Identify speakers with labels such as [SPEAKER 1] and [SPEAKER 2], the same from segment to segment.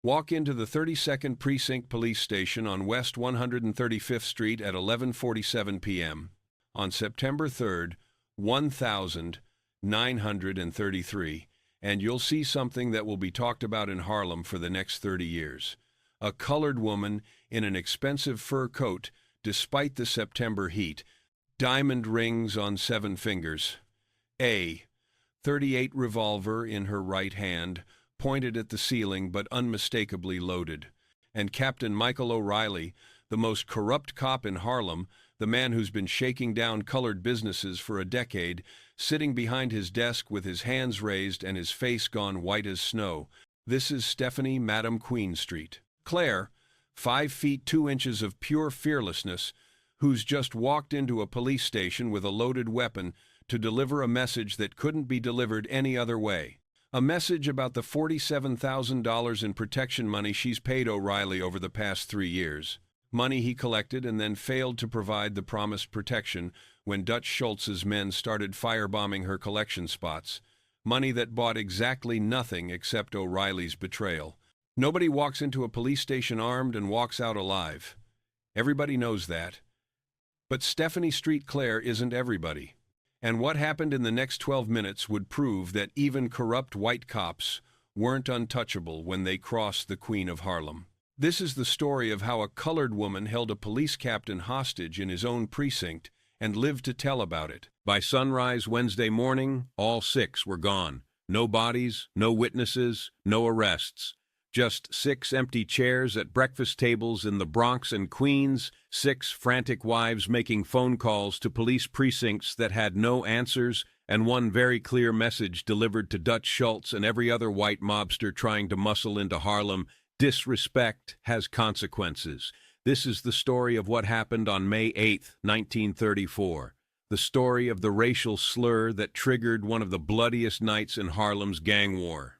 [SPEAKER 1] Walk into the 32nd Precinct Police Station on West 135th Street at 11:47 p.m. on September 3rd, 1933, and you'll see something that will be talked about in Harlem for the next 30 years. A colored woman in an expensive fur coat, despite the September heat, diamond rings on 7 fingers, a .38 revolver in her right hand, pointed at the ceiling but unmistakably loaded, and Captain Michael O'Reilly, the most corrupt cop in Harlem, the man who's been shaking down colored businesses for a decade, sitting behind his desk with his hands raised and his face gone white as snow. This is Stephanie Madam Queen Street. Claire, 5 feet 2 inches of pure fearlessness, who's just walked into a police station with a loaded weapon to deliver a message that couldn't be delivered any other way. A message about the $47,000 in protection money she's paid O'Reilly over the past 3 years. Money he collected and then failed to provide the promised protection when Dutch Schultz's men started firebombing her collection spots. Money that bought exactly nothing except O'Reilly's betrayal. Nobody walks into a police station armed and walks out alive. Everybody knows that. But Stephanie Street Claire isn't everybody. And what happened in the next 12 minutes would prove that even corrupt white cops weren't untouchable when they crossed the Queen of Harlem. This is the story of how a colored woman held a police captain hostage in his own precinct and lived to tell about it. By sunrise Wednesday morning, all 6 were gone. No bodies, no witnesses, no arrests. Just 6 empty chairs at breakfast tables in the Bronx and Queens, 6 frantic wives making phone calls to police precincts that had no answers, and one very clear message delivered to Dutch Schultz and every other white mobster trying to muscle into Harlem: disrespect has consequences. This is the story of what happened on May 8, 1934. The story of the racial slur that triggered one of the bloodiest nights in Harlem's gang war.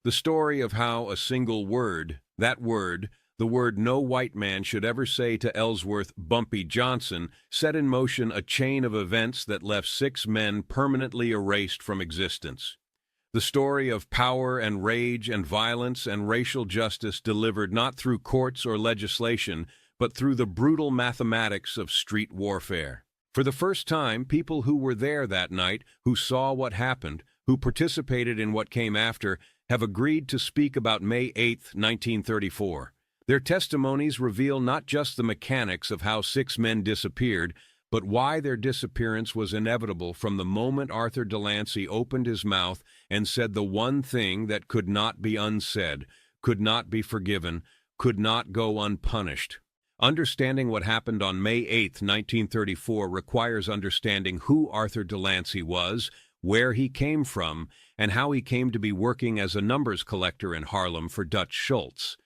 [SPEAKER 1] The story of how a single word, the word no white man should ever say to Ellsworth Bumpy Johnson, set in motion a chain of events that left 6 men permanently erased from existence. The story of power and rage and violence and racial justice delivered not through courts or legislation, but through the brutal mathematics of street warfare. For the first time, people who were there that night, who saw what happened, who participated in what came after, have agreed to speak about May 8, 1934. Their testimonies reveal not just the mechanics of how 6 men disappeared, but why their disappearance was inevitable from the moment Arthur Delancey opened his mouth and said the one thing that could not be unsaid, could not be forgiven, could not go unpunished. Understanding what happened on May 8, 1934 requires understanding who Arthur Delancey was, where he came from, and how he came to be working as a numbers collector in Harlem for Dutch Schultz.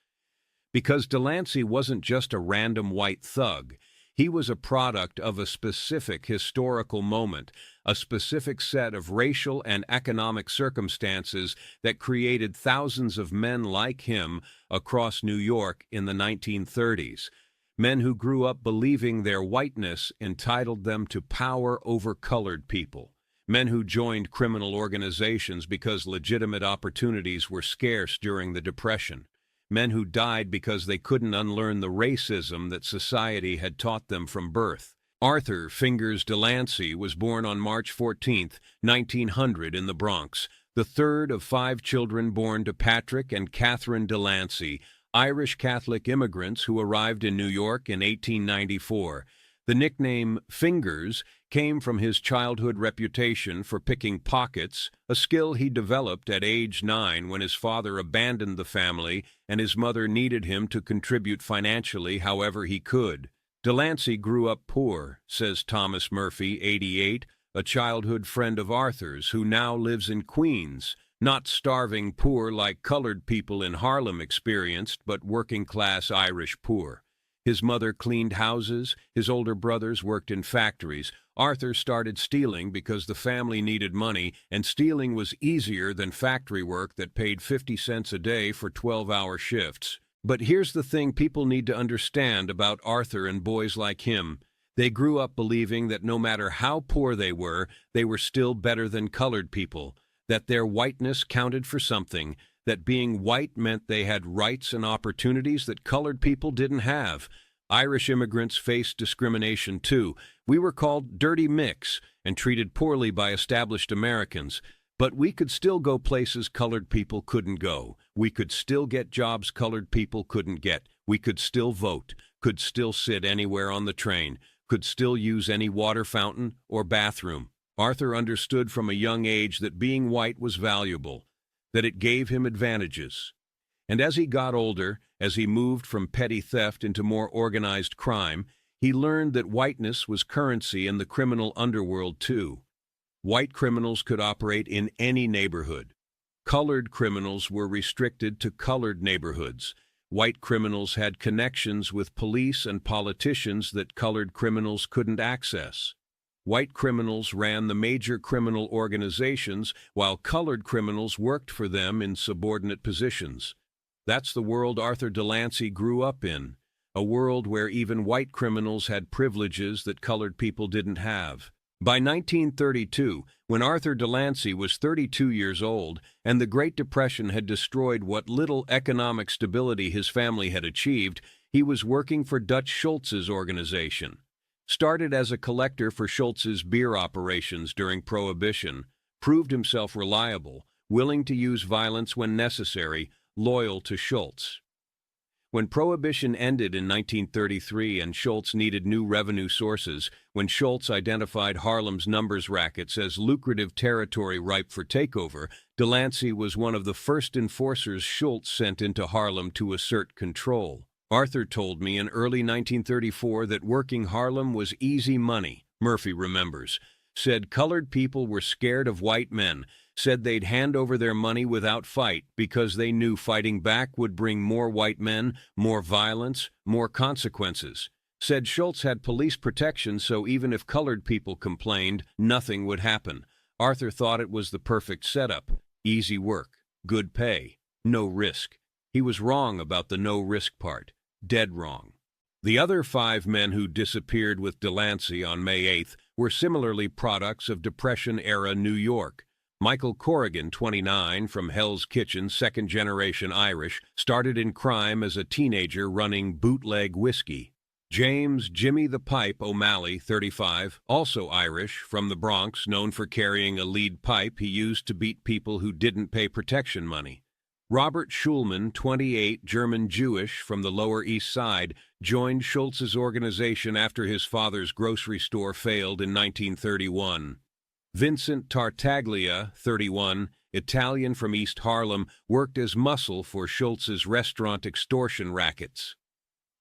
[SPEAKER 1] Because Delancey wasn't just a random white thug. He was a product of a specific historical moment, a specific set of racial and economic circumstances that created thousands of men like him across New York in the 1930s. Men who grew up believing their whiteness entitled them to power over colored people. Men who joined criminal organizations because legitimate opportunities were scarce during the Depression. Men who died because they couldn't unlearn the racism that society had taught them from birth. Arthur Fingers Delancey was born on March 14, 1900 in the Bronx, the third of 5 children born to Patrick and Catherine Delancey, Irish Catholic immigrants who arrived in New York in 1894. The nickname Fingers came from his childhood reputation for picking pockets, a skill he developed at age 9 when his father abandoned the family and his mother needed him to contribute financially however he could. Delancey grew up poor, says Thomas Murphy, 88, a childhood friend of Arthur's who now lives in Queens, not starving poor like colored people in Harlem experienced, but working-class Irish poor. His mother cleaned houses, his older brothers worked in factories. Arthur started stealing because the family needed money, and stealing was easier than factory work that paid 50 cents a day for 12-hour shifts. But here's the thing people need to understand about Arthur and boys like him. They grew up believing that no matter how poor they were still better than colored people, that their whiteness counted for something, that being white meant they had rights and opportunities that colored people didn't have. Irish immigrants faced discrimination too. We were called dirty mix and treated poorly by established Americans. But we could still go places colored people couldn't go. We could still get jobs colored people couldn't get. We could still vote, could still sit anywhere on the train, could still use any water fountain or bathroom. Arthur understood from a young age that being white was valuable, that it gave him advantages. And as he got older, as he moved from petty theft into more organized crime, he learned that whiteness was currency in the criminal underworld too. White criminals could operate in any neighborhood. Colored criminals were restricted to colored neighborhoods. White criminals had connections with police and politicians that colored criminals couldn't access. White criminals ran the major criminal organizations, while colored criminals worked for them in subordinate positions. That's the world Arthur Delancey grew up in, a world where even white criminals had privileges that colored people didn't have. By 1932, when Arthur Delancey was 32 years old and the Great Depression had destroyed what little economic stability his family had achieved, he was working for Dutch Schultz's organization. Started as a collector for Schultz's beer operations during Prohibition, proved himself reliable, willing to use violence when necessary, loyal to Schultz. When Prohibition ended in 1933 and Schultz needed new revenue sources, when Schultz identified Harlem's numbers rackets as lucrative territory ripe for takeover, Delancey was one of the first enforcers Schultz sent into Harlem to assert control. Arthur told me in early 1934 that working Harlem was easy money, Murphy remembers. Said colored people were scared of white men, said they'd hand over their money without fight because they knew fighting back would bring more white men, more violence, more consequences. Said Schultz had police protection, so even if colored people complained, nothing would happen. Arthur thought it was the perfect setup. Easy work, good pay, no risk. He was wrong about the no risk part. Dead wrong. The other 5 men who disappeared with Delancey on May 8th were similarly products of Depression-era New York. Michael Corrigan, 29, from Hell's Kitchen, second-generation Irish, started in crime as a teenager running bootleg whiskey. James "Jimmy the Pipe" O'Malley, 35, also Irish, from the Bronx, known for carrying a lead pipe he used to beat people who didn't pay protection money. Robert Schulman, 28, German Jewish, from the Lower East Side, joined Schultz's organization after his father's grocery store failed in 1931. Vincent Tartaglia, 31, Italian from East Harlem, worked as muscle for Schultz's restaurant extortion rackets.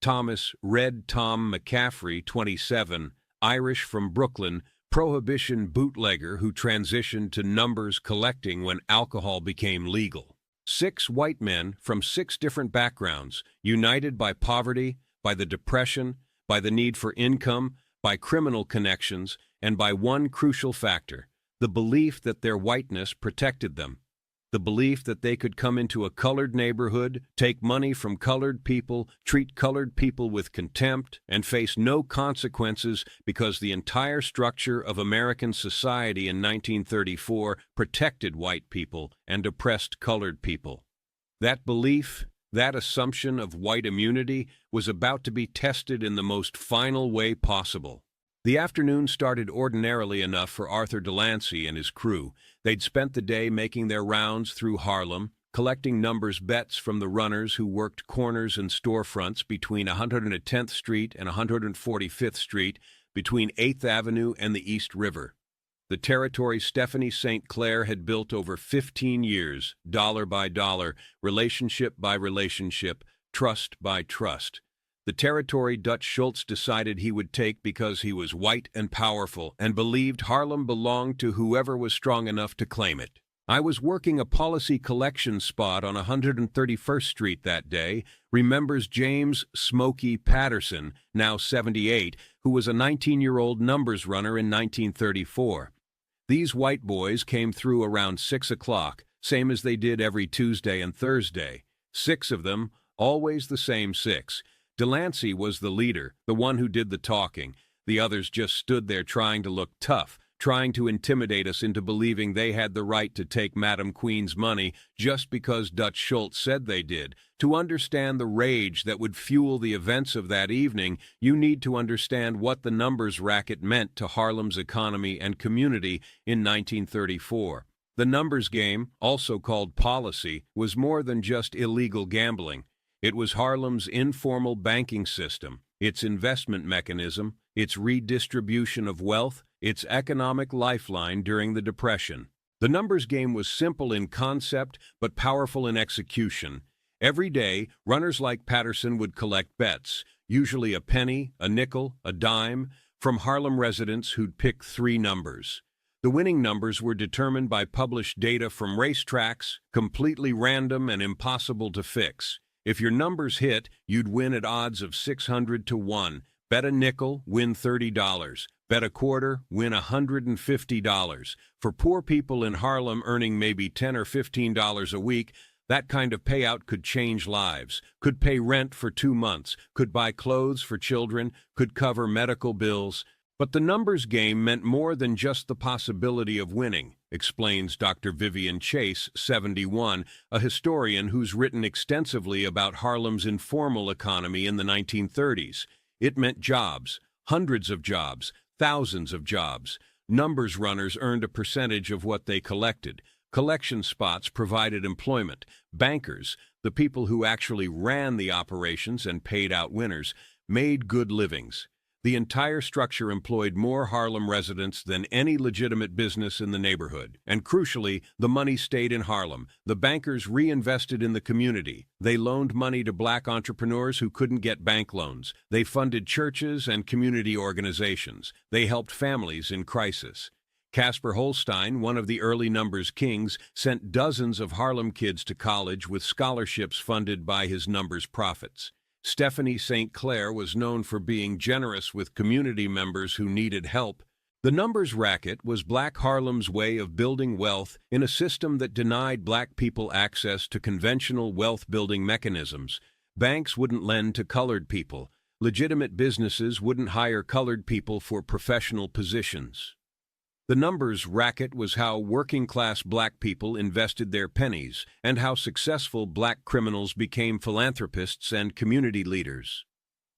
[SPEAKER 1] Thomas "Red Tom" McCaffrey, 27, Irish from Brooklyn, Prohibition bootlegger who transitioned to numbers collecting when alcohol became legal. 6 white men from 6 different backgrounds, united by poverty, by the Depression, by the need for income, by criminal connections, and by one crucial factor, the belief that their whiteness protected them. The belief that they could come into a colored neighborhood, take money from colored people, treat colored people with contempt, and face no consequences because the entire structure of American society in 1934 protected white people and oppressed colored people. That belief, that assumption of white immunity, was about to be tested in the most final way possible. The afternoon started ordinarily enough for Arthur Delancey and his crew. They'd spent the day making their rounds through Harlem, collecting numbers bets from the runners who worked corners and storefronts between 110th Street and 145th Street, between 8th Avenue and the East River. The territory Stephanie St. Clair had built over 15 years, dollar by dollar, relationship by relationship, trust by trust. The territory Dutch Schultz decided he would take because he was white and powerful and believed Harlem belonged to whoever was strong enough to claim it. I was working a policy collection spot on 131st Street that day, remembers James "Smokey" Patterson, now 78, who was a 19-year-old numbers runner in 1934. These white boys came through around 6 o'clock, same as they did every Tuesday and Thursday. 6 of them, always the same 6. Delancey was the leader, the one who did the talking. The others just stood there trying to look tough, trying to intimidate us into believing they had the right to take Madam Queen's money just because Dutch Schultz said they did. To understand the rage that would fuel the events of that evening, you need to understand what the numbers racket meant to Harlem's economy and community in 1934. The numbers game, also called policy, was more than just illegal gambling. It was Harlem's informal banking system, its investment mechanism, its redistribution of wealth, its economic lifeline during the Depression. The numbers game was simple in concept but powerful in execution. Every day, runners like Patterson would collect bets, usually a penny, a nickel, a dime, from Harlem residents who'd pick 3 numbers. The winning numbers were determined by published data from racetracks, completely random and impossible to fix. If your numbers hit, you'd win at odds of 600 to 1. Bet a nickel, win $30. Bet a quarter, win $150. For poor people in Harlem earning maybe $10 or $15 a week, that kind of payout could change lives, could pay rent for 2 months, could buy clothes for children, could cover medical bills. But the numbers game meant more than just the possibility of winning, explains Dr. Vivian Chase, 71, a historian who's written extensively about Harlem's informal economy in the 1930s. It meant jobs, hundreds of jobs, thousands of jobs. Numbers runners earned a percentage of what they collected. Collection spots provided employment. Bankers, the people who actually ran the operations and paid out winners, made good livings. The entire structure employed more Harlem residents than any legitimate business in the neighborhood. And crucially, the money stayed in Harlem. The bankers reinvested in the community. They loaned money to black entrepreneurs who couldn't get bank loans. They funded churches and community organizations. They helped families in crisis. Casper Holstein, one of the early numbers kings, sent dozens of Harlem kids to college with scholarships funded by his numbers profits. Stephanie St. Clair was known for being generous with community members who needed help. The numbers racket was Black Harlem's way of building wealth in a system that denied black people access to conventional wealth-building mechanisms. Banks wouldn't lend to colored people. Legitimate businesses wouldn't hire colored people for professional positions. The numbers racket was how working-class black people invested their pennies and how successful black criminals became philanthropists and community leaders.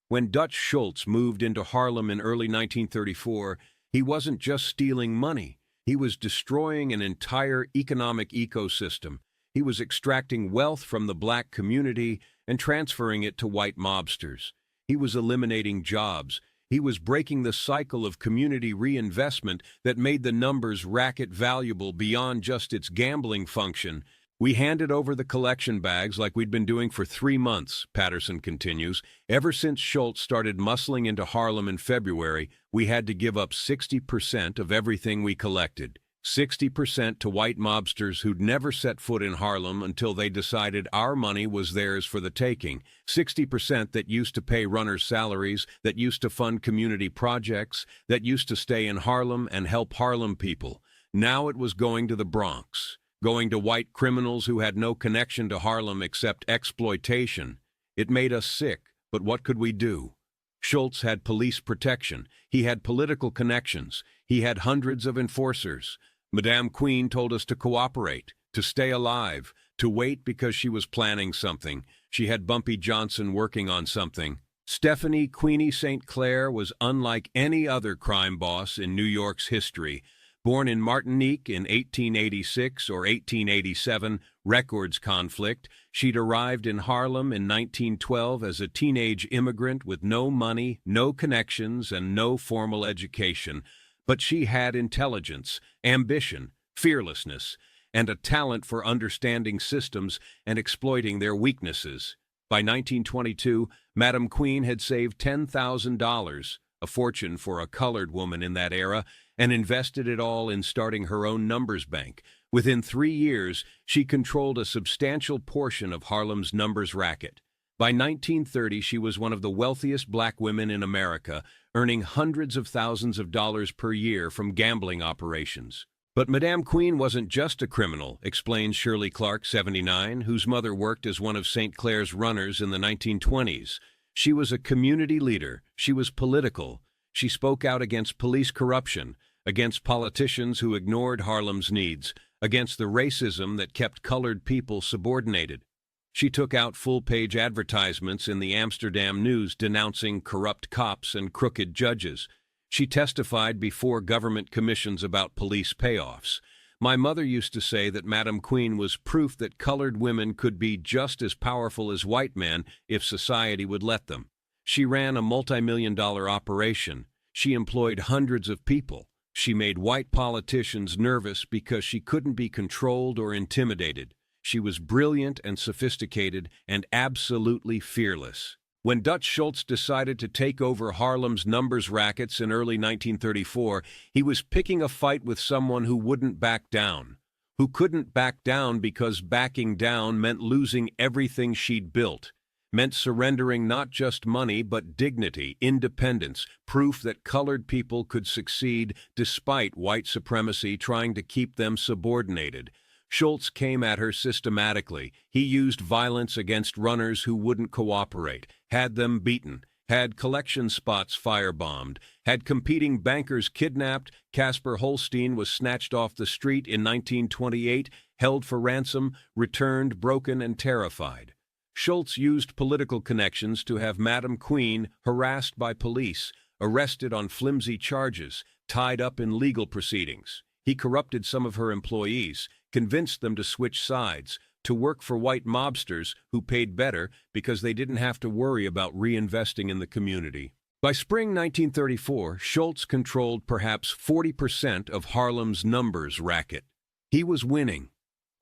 [SPEAKER 1] When Dutch Schultz moved into Harlem in early 1934, he wasn't just stealing money. He was destroying an entire economic ecosystem. He was extracting wealth from the black community and transferring it to white mobsters. He was eliminating jobs. He was breaking the cycle of community reinvestment that made the numbers racket valuable beyond just its gambling function. We handed over the collection bags like we'd been doing for 3 months, Patterson continues. Ever since Schultz started muscling into Harlem in February, we had to give up 60% of everything we collected. 60% to white mobsters who'd never set foot in Harlem until they decided our money was theirs for the taking. 60% that used to pay runners' salaries, that used to fund community projects, that used to stay in Harlem and help Harlem people. Now it was going to the Bronx, going to white criminals who had no connection to Harlem except exploitation. It made us sick, but what could we do? Schultz had police protection. He had political connections. He had hundreds of enforcers. Madame Queen told us to cooperate, to stay alive, to wait because she was planning something. She had Bumpy Johnson working on something. Stephanie Queenie St. Clair was unlike any other crime boss in New York's history. Born in Martinique in 1886 or 1887, records conflict, she'd arrived in Harlem in 1912 as a teenage immigrant with no money, no connections, and no formal education. But she had intelligence, ambition, fearlessness, and a talent for understanding systems and exploiting their weaknesses. By 1922, Madam Queen had saved $10,000, a fortune for a colored woman in that era, and invested it all in starting her own numbers bank. Within 3 years, she controlled a substantial portion of Harlem's numbers racket. By 1930, she was one of the wealthiest black women in America, earning hundreds of thousands of dollars per year from gambling operations. But Madame Queen wasn't just a criminal, explains Shirley Clark, 79, whose mother worked as one of St. Clair's runners in the 1920s. She was a community leader. She was political. She spoke out against police corruption, against politicians who ignored Harlem's needs, against the racism that kept colored people subordinated. She took out full-page advertisements in the Amsterdam News denouncing corrupt cops and crooked judges. She testified before government commissions about police payoffs. My mother used to say that Madam Queen was proof that colored women could be just as powerful as white men if society would let them. She ran a multi-million-dollar operation. She employed hundreds of people. She made white politicians nervous because she couldn't be controlled or intimidated. She was brilliant and sophisticated and absolutely fearless. When Dutch Schultz decided to take over Harlem's numbers rackets in early 1934, he was picking a fight with someone who wouldn't back down, who couldn't back down because backing down meant losing everything she'd built, meant surrendering not just money but dignity, independence, proof that colored people could succeed despite white supremacy trying to keep them subordinated. Schultz came at her systematically. He used violence against runners who wouldn't cooperate, had them beaten, had collection spots firebombed, had competing bankers kidnapped. Casper Holstein was snatched off the street in 1928, held for ransom, returned broken and terrified. Schultz used political connections to have Madam Queen harassed by police, arrested on flimsy charges, tied up in legal proceedings. He corrupted some of her employees, convinced them to switch sides, to work for white mobsters who paid better because they didn't have to worry about reinvesting in the community. By spring 1934, Schultz controlled perhaps 40% of Harlem's numbers racket. He was winning,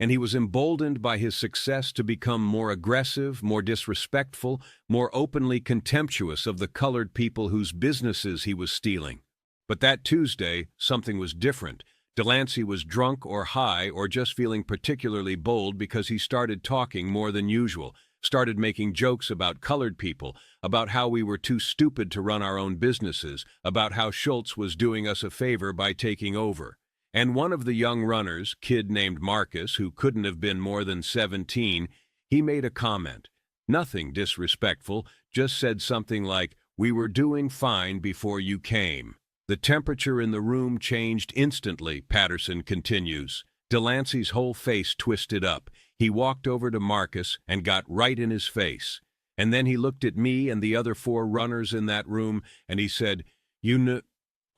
[SPEAKER 1] and he was emboldened by his success to become more aggressive, more disrespectful, more openly contemptuous of the colored people whose businesses he was stealing. But that Tuesday, something was different. Delancey was drunk or high or just feeling particularly bold because he started talking more than usual, started making jokes about colored people, about how we were too stupid to run our own businesses, about how Schultz was doing us a favor by taking over. And one of the young runners, kid named Marcus, who couldn't have been more than 17, he made a comment. Nothing disrespectful, just said something like, "We were doing fine before you came." The temperature in the room changed instantly, Patterson continues. Delancey's whole face twisted up. He walked over to Marcus and got right in his face. And then he looked at me and the other 4 runners in that room, and he said,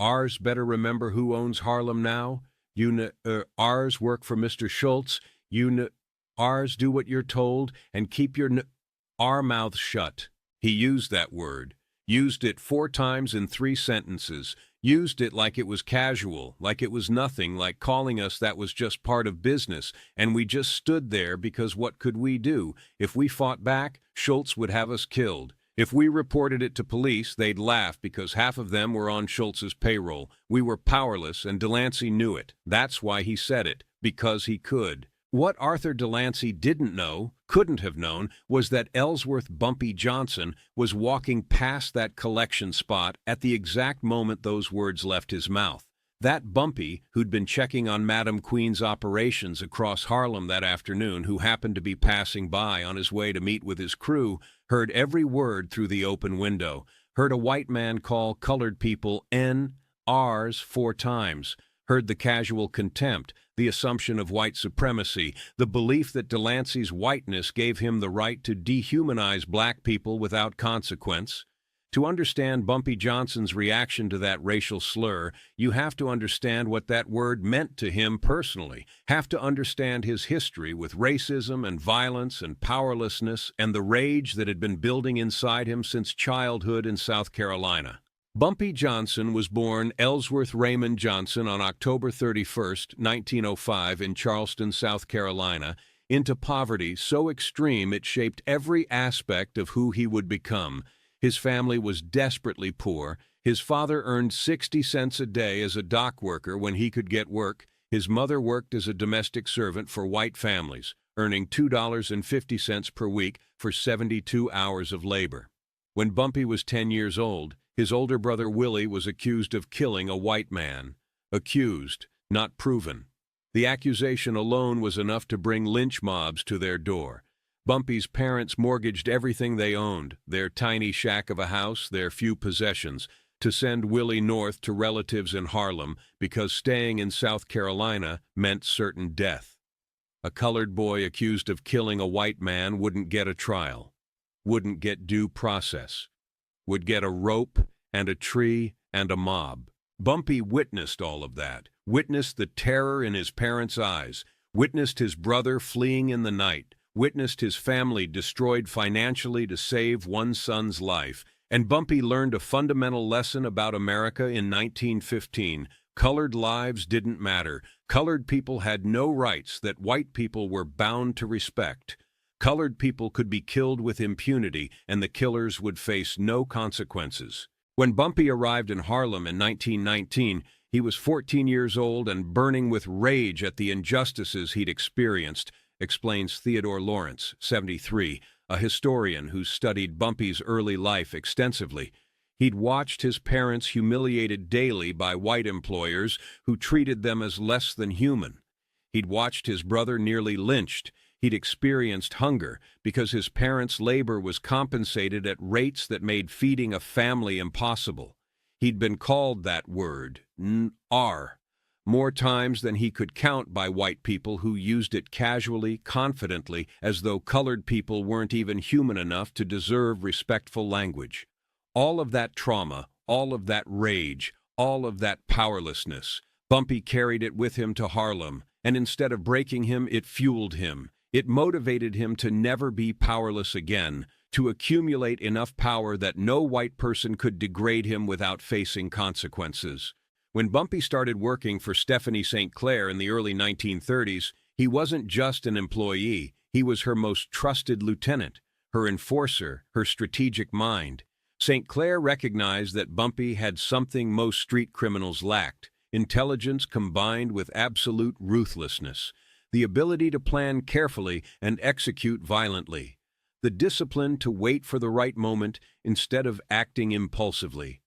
[SPEAKER 1] "Ours better remember who owns Harlem now? Ours work for Mr. Schultz? Ours do what you're told and keep our mouths shut." He used that word. Used it 4 times in 3 sentences. Used it like it was casual, like it was nothing, like calling us that was just part of business, and we just stood there because what could we do? If we fought back, Schultz would have us killed. If we reported it to police, they'd laugh because half of them were on Schultz's payroll. We were powerless, and Delancey knew it. That's why he said it, because he could. What Arthur Delancey didn't know, couldn't have known, was that Ellsworth Bumpy Johnson was walking past that collection spot at the exact moment those words left his mouth. That Bumpy, who'd been checking on Madam Queen's operations across Harlem that afternoon, who happened to be passing by on his way to meet with his crew, heard every word through the open window, heard a white man call colored people ours 4 times, heard the casual contempt, the assumption of white supremacy, the belief that Delancey's whiteness gave him the right to dehumanize black people without consequence. To understand Bumpy Johnson's reaction to that racial slur, you have to understand what that word meant to him personally, have to understand his history with racism and violence and powerlessness and the rage that had been building inside him since childhood in South Carolina. Bumpy Johnson was born Ellsworth Raymond Johnson on October 31, 1905 in Charleston, South Carolina, into poverty so extreme it shaped every aspect of who he would become. His family was desperately poor. His father earned 60 cents a day as a dock worker when he could get work. His mother worked as a domestic servant for white families, earning $2.50 per week for 72 hours of labor. When Bumpy was 10 years old, his older brother Willie was accused of killing a white man. Accused, not proven. The accusation alone was enough to bring lynch mobs to their door. Bumpy's parents mortgaged everything they owned, their tiny shack of a house, their few possessions. to send Willie north to relatives in Harlem because staying in South Carolina meant certain death. A colored boy accused of killing a white man wouldn't get a trial, wouldn't get due process, would get a rope and a tree and a mob. Bumpy witnessed all of that, witnessed the terror in his parents' eyes, witnessed his brother fleeing in the night, witnessed his family destroyed financially to save one son's life, and Bumpy learned a fundamental lesson about America in 1915. Colored lives didn't matter. Colored people had no rights that white people were bound to respect. Colored people could be killed with impunity, and the killers would face no consequences. When Bumpy arrived in Harlem in 1919, he was 14 years old and burning with rage at the injustices he'd experienced, explains Theodore Lawrence, 73, a historian who studied Bumpy's early life extensively. He'd watched his parents humiliated daily by white employers who treated them as less than human. He'd watched his brother nearly lynched. He'd experienced hunger because his parents' labor was compensated at rates that made feeding a family impossible. He'd been called that word, N-R, more times than he could count by white people who used it casually, confidently, as though colored people weren't even human enough to deserve respectful language. All of that trauma, all of that rage, all of that powerlessness, Bumpy carried it with him to Harlem, and instead of breaking him, it fueled him. It motivated him to never be powerless again, to accumulate enough power that no white person could degrade him without facing consequences. When Bumpy started working for Stephanie St. Clair in the early 1930s, he wasn't just an employee, he was her most trusted lieutenant, her enforcer, her strategic mind. St. Clair recognized that Bumpy had something most street criminals lacked: intelligence combined with absolute ruthlessness, the ability to plan carefully and execute violently, the discipline to wait for the right moment instead of acting impulsively.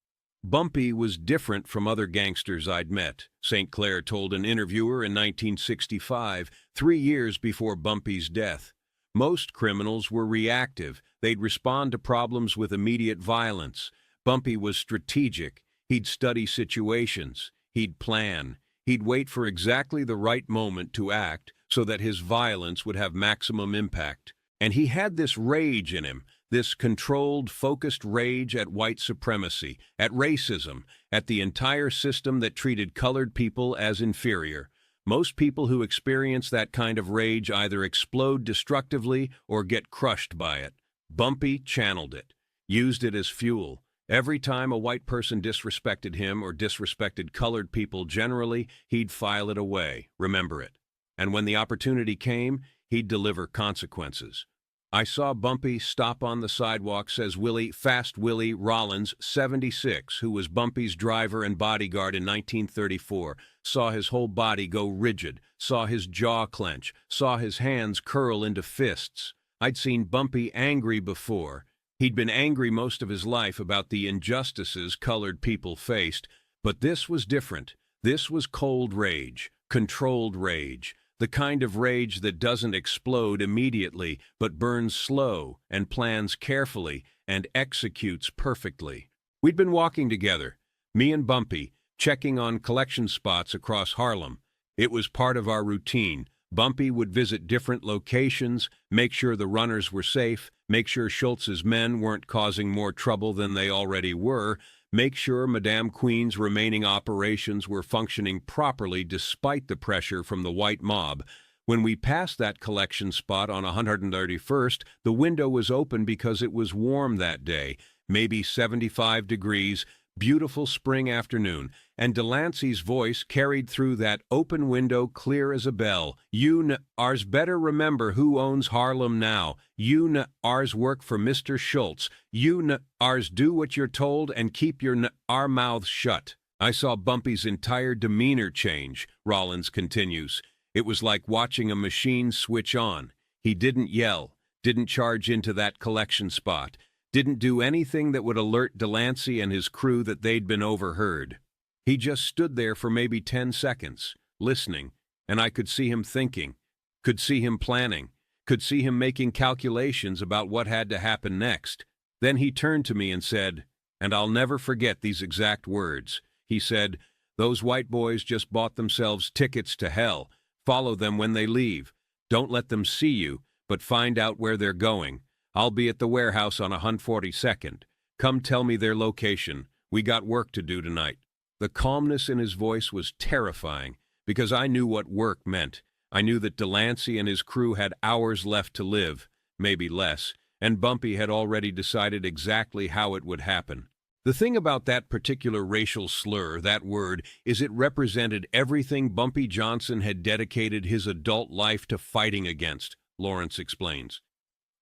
[SPEAKER 1] Bumpy was different from other gangsters I'd met, St. Clair told an interviewer in 1965, 3 years before Bumpy's death. Most criminals were reactive. They'd respond to problems with immediate violence. Bumpy was strategic. He'd study situations. He'd plan. He'd wait for exactly the right moment to act so that his violence would have maximum impact. And he had this rage in him, this controlled, focused rage at white supremacy, at racism, at the entire system that treated colored people as inferior. Most people who experience that kind of rage either explode destructively or get crushed by it. Bumpy channeled it, used it as fuel. Every time a white person disrespected him or disrespected colored people generally, he'd file it away, remember it. And when the opportunity came, he'd deliver consequences. I saw Bumpy stop on the sidewalk, says Fast Willie Rollins, 76, who was Bumpy's driver and bodyguard in 1934, saw his whole body go rigid, saw his jaw clench, saw his hands curl into fists. I'd seen Bumpy angry before. He'd been angry most of his life about the injustices colored people faced, but this was different. This was cold rage, controlled rage. The kind of rage that doesn't explode immediately, but burns slow and plans carefully and executes perfectly. We'd been walking together, me and Bumpy, checking on collection spots across Harlem. It was part of our routine. Bumpy would visit different locations, make sure the runners were safe, make sure Schultz's men weren't causing more trouble than they already were, make sure Madame Queen's remaining operations were functioning properly despite the pressure from the white mob. When we passed that collection spot on 131st, the window was open because it was warm that day, maybe 75 degrees, beautiful spring afternoon, and Delancey's voice carried through that open window clear as a bell. You n-ars better remember who owns Harlem now. You n-ars work for Mr. Schultz. You n-ars do what you're told and keep your n-ar mouths shut. I saw Bumpy's entire demeanor change, Rollins continues. It was like watching a machine switch on. He didn't yell, didn't charge into that collection spot, didn't do anything that would alert Delancey and his crew that they'd been overheard. He just stood there for maybe 10 seconds, listening, and I could see him thinking, could see him planning, could see him making calculations about what had to happen next. Then he turned to me and said, And I'll never forget these exact words. He said, "Those white boys just bought themselves tickets to hell. Follow them when they leave. Don't let them see you, but find out where they're going. I'll be at the warehouse on 142nd. Come tell me their location. We got work to do tonight." The calmness in his voice was terrifying, because I knew what work meant. I knew that Delancey and his crew had hours left to live, maybe less, and Bumpy had already decided exactly how it would happen. The thing about that particular racial slur, that word, is it represented everything Bumpy Johnson had dedicated his adult life to fighting against, Lawrence explains.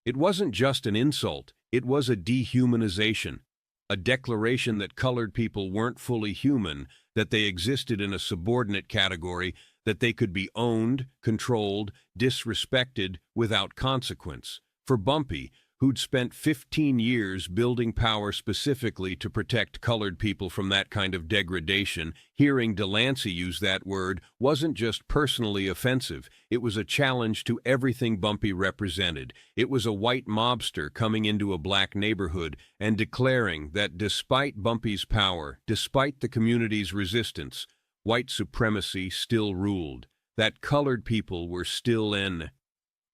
[SPEAKER 1] It wasn't just an insult, it was a dehumanization, a declaration that colored people weren't fully human, that they existed in a subordinate category, that they could be owned, controlled, disrespected without consequence. For Bumpy, who'd spent 15 years building power specifically to protect colored people from that kind of degradation, hearing Delancey use that word wasn't just personally offensive. It was a challenge to everything Bumpy represented. It was a white mobster coming into a black neighborhood and declaring that despite Bumpy's power, despite the community's resistance, white supremacy still ruled, that colored people were still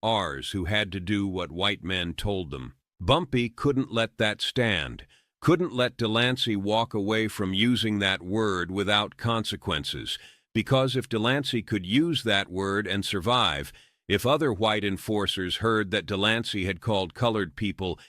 [SPEAKER 1] ours who had to do what white men told them. Bumpy couldn't let that stand, couldn't let Delancey walk away from using that word without consequences, because if Delancey could use that word and survive, if other white enforcers heard that Delancey had called colored people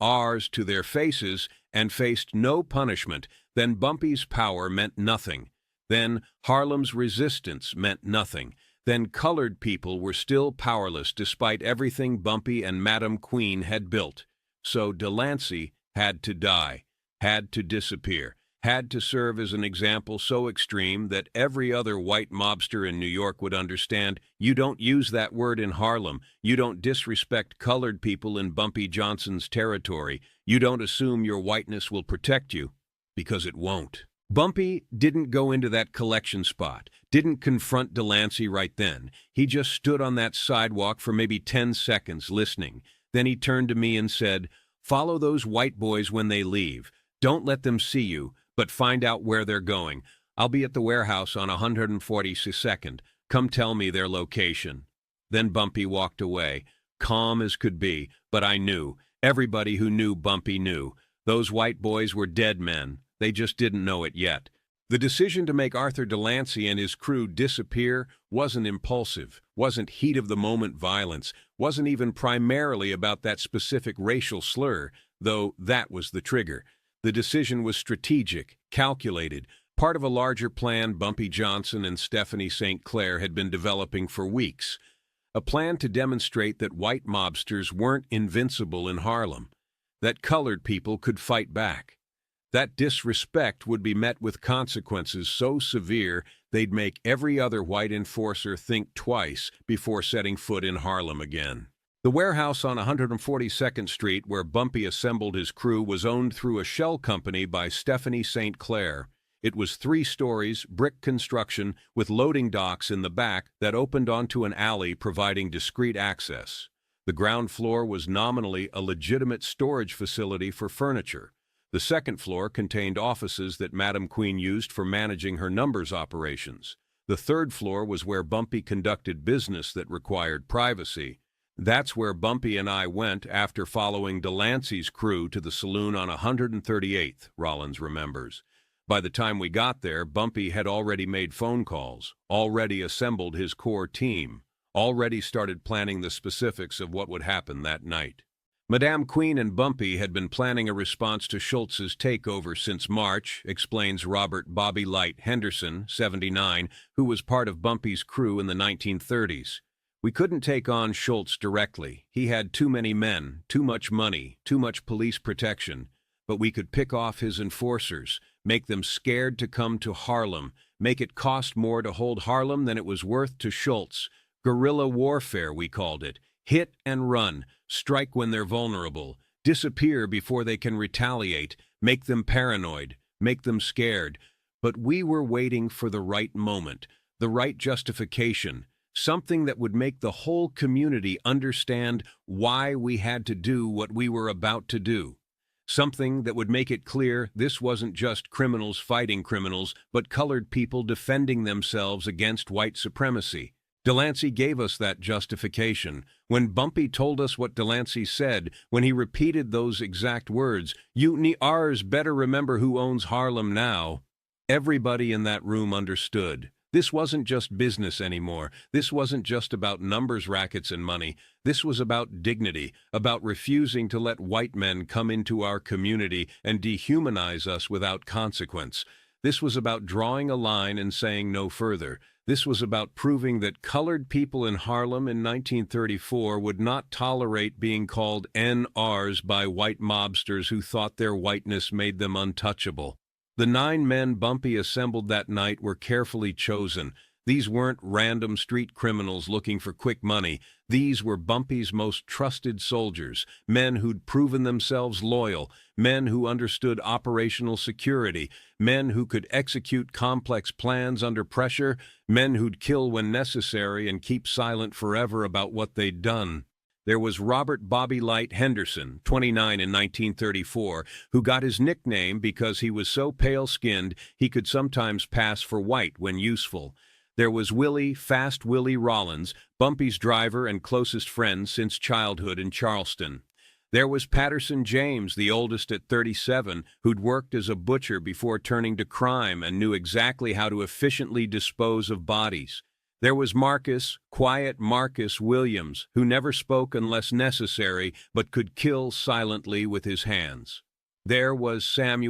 [SPEAKER 1] ours to their faces and faced no punishment, then Bumpy's power meant nothing. Then Harlem's resistance meant nothing. Then colored people were still powerless despite everything Bumpy and Madam Queen had built. So Delancey had to die, had to disappear, had to serve as an example so extreme that every other white mobster in New York would understand, you don't use that word in Harlem, you don't disrespect colored people in Bumpy Johnson's territory, you don't assume your whiteness will protect you, because it won't. Bumpy didn't go into that collection spot, didn't confront Delancey right then. He just stood on that sidewalk for maybe 10 seconds listening. Then he turned to me and said, "Follow those white boys when they leave. Don't let them see you, but find out where they're going. I'll be at the warehouse on 142nd. Come tell me their location." Then Bumpy walked away, calm as could be, but I knew. Everybody who knew Bumpy knew. Those white boys were dead men. They just didn't know it yet. The decision to make Arthur Delancey and his crew disappear wasn't impulsive, wasn't heat-of-the-moment violence, wasn't even primarily about that specific racial slur, though that was the trigger. The decision was strategic, calculated, part of a larger plan Bumpy Johnson and Stephanie St. Clair had been developing for weeks. A plan to demonstrate that white mobsters weren't invincible in Harlem, that colored people could fight back. That disrespect would be met with consequences so severe they'd make every other white enforcer think twice before setting foot in Harlem again. The warehouse on 142nd Street where Bumpy assembled his crew was owned through a shell company by Stephanie St. Clair. It was 3 stories, brick construction, with loading docks in the back that opened onto an alley providing discreet access. The ground floor was nominally a legitimate storage facility for furniture. The second floor contained offices that Madam Queen used for managing her numbers operations. The third floor was where Bumpy conducted business that required privacy. That's where Bumpy and I went after following Delancey's crew to the saloon on 138th, Rollins remembers. By the time we got there, Bumpy had already made phone calls, already assembled his core team, already started planning the specifics of what would happen that night. Madame Queen and Bumpy had been planning a response to Schultz's takeover since March, explains Robert Bobby Light Henderson, 79, who was part of Bumpy's crew in the 1930s. We couldn't take on Schultz directly. He had too many men, too much money, too much police protection. But we could pick off his enforcers, make them scared to come to Harlem, make it cost more to hold Harlem than it was worth to Schultz. Guerrilla warfare, we called it. Hit and run, strike when they're vulnerable, disappear before they can retaliate, make them paranoid, make them scared. But we were waiting for the right moment, the right justification, something that would make the whole community understand why we had to do what we were about to do. Something that would make it clear this wasn't just criminals fighting criminals, but colored people defending themselves against white supremacy. Delancey gave us that justification. When Bumpy told us what Delancey said, when he repeated those exact words, "You ours better remember who owns Harlem now," everybody in that room understood. This wasn't just business anymore. This wasn't just about numbers, rackets, and money. This was about dignity, about refusing to let white men come into our community and dehumanize us without consequence. This was about drawing a line and saying no further. This was about proving that colored people in Harlem in 1934 would not tolerate being called NRs by white mobsters who thought their whiteness made them untouchable. The 9 men Bumpy assembled that night were carefully chosen. These weren't random street criminals looking for quick money. These were Bumpy's most trusted soldiers, men who'd proven themselves loyal, men who understood operational security, men who could execute complex plans under pressure, men who'd kill when necessary and keep silent forever about what they'd done. There was Robert Bobby Light Henderson, 29 in 1934, who got his nickname because he was so pale-skinned he could sometimes pass for white when useful. There was Willie Fast Willie Rollins, Bumpy's driver and closest friend since childhood in Charleston. There was Patterson James, the oldest at 37, who'd worked as a butcher before turning to crime and knew exactly how to efficiently dispose of bodies. There was Quiet Marcus Williams, who never spoke unless necessary, but could kill silently with his hands. There was Sam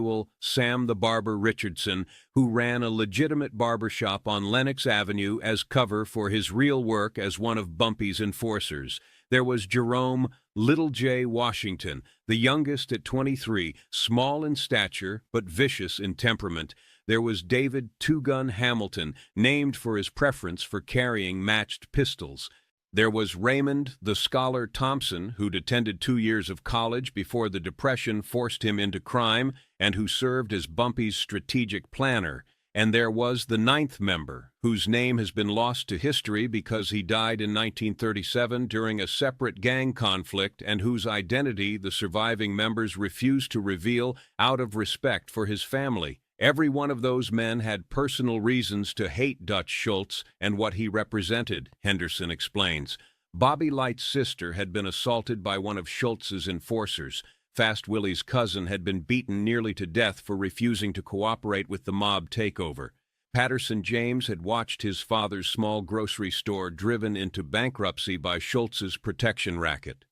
[SPEAKER 1] the Barber Richardson, who ran a legitimate barbershop on Lenox Avenue as cover for his real work as one of Bumpy's enforcers. There was Jerome Little J. Washington, the youngest at 23, small in stature but vicious in temperament. There was David Two-Gun Hamilton, named for his preference for carrying matched pistols. There was Raymond the Scholar Thompson, who'd attended 2 years of college before the Depression forced him into crime and who served as Bumpy's strategic planner. And there was the 9th member, whose name has been lost to history because he died in 1937 during a separate gang conflict and whose identity the surviving members refused to reveal out of respect for his family. Every one of those men had personal reasons to hate Dutch Schultz and what he represented, Henderson explains. Bobby Light's sister had been assaulted by one of Schultz's enforcers. Fast Willie's cousin had been beaten nearly to death for refusing to cooperate with the mob takeover. Patterson James had watched his father's small grocery store driven into bankruptcy by Schultz's protection racket.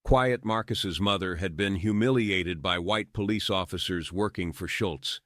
[SPEAKER 1] Quiet Marcus's mother had been humiliated by white police officers working for Schultz.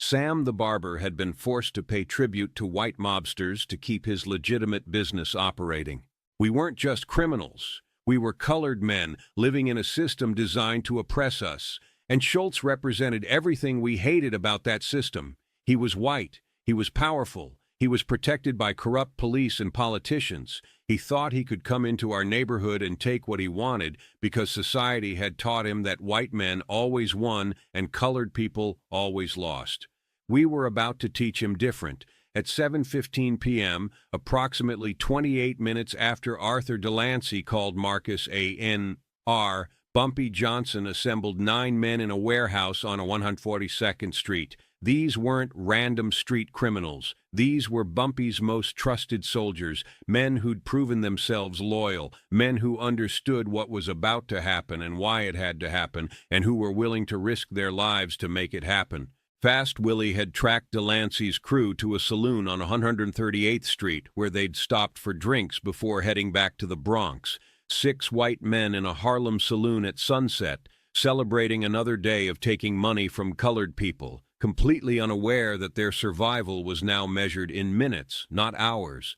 [SPEAKER 1] Sam the Barber had been forced to pay tribute to white mobsters to keep his legitimate business operating. We weren't just criminals. We were colored men living in a system designed to oppress us. And Schultz represented everything we hated about that system. He was white. He was powerful. He was protected by corrupt police and politicians. He thought he could come into our neighborhood and take what he wanted because society had taught him that white men always won and colored people always lost. We were about to teach him different. At 7:15 p.m., approximately 28 minutes after Arthur Delancey called Marcus a N.R., Bumpy Johnson assembled 9 men in a warehouse on 142nd Street. These weren't random street criminals. These were Bumpy's most trusted soldiers, men who'd proven themselves loyal, men who understood what was about to happen and why it had to happen, and who were willing to risk their lives to make it happen. Fast Willie had tracked Delancey's crew to a saloon on 138th Street where they'd stopped for drinks before heading back to the Bronx. 6 white men in a Harlem saloon at sunset, celebrating another day of taking money from colored people, completely unaware that their survival was now measured in minutes, not hours.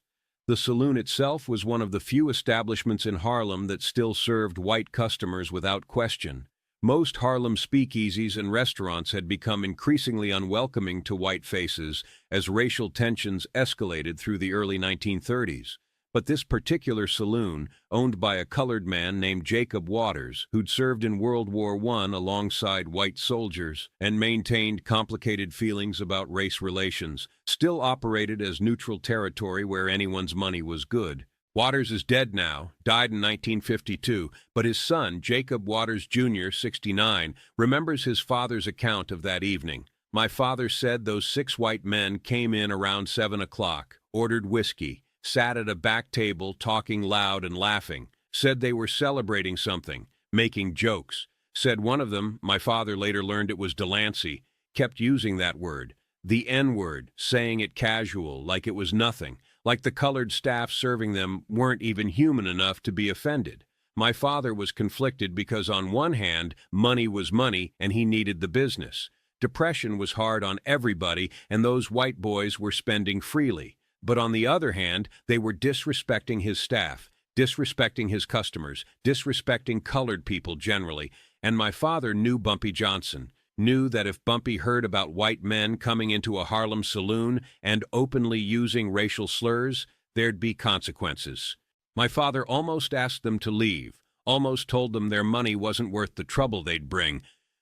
[SPEAKER 1] The saloon itself was one of the few establishments in Harlem that still served white customers without question. Most Harlem speakeasies and restaurants had become increasingly unwelcoming to white faces as racial tensions escalated through the early 1930s. But this particular saloon, owned by a colored man named Jacob Waters, who'd served in World War I alongside white soldiers and maintained complicated feelings about race relations, still operated as neutral territory where anyone's money was good. Waters is dead now, died in 1952, but his son, Jacob Waters Jr., 69, remembers his father's account of that evening. My father said those 6 white men came in around 7 o'clock, ordered whiskey, sat at a back table talking loud and laughing, said they were celebrating something, making jokes, said one of them, my father later learned it was Delancey, kept using that word, the N-word, saying it casual, like it was nothing, like the colored staff serving them weren't even human enough to be offended. My father was conflicted because on one hand, money was money and he needed the business. Depression was hard on everybody and those white boys were spending freely. But on the other hand, they were disrespecting his staff, disrespecting his customers, disrespecting colored people generally. And my father knew Bumpy Johnson, knew that if Bumpy heard about white men coming into a Harlem saloon and openly using racial slurs, there'd be consequences. My father almost asked them to leave, almost told them their money wasn't worth the trouble they'd bring,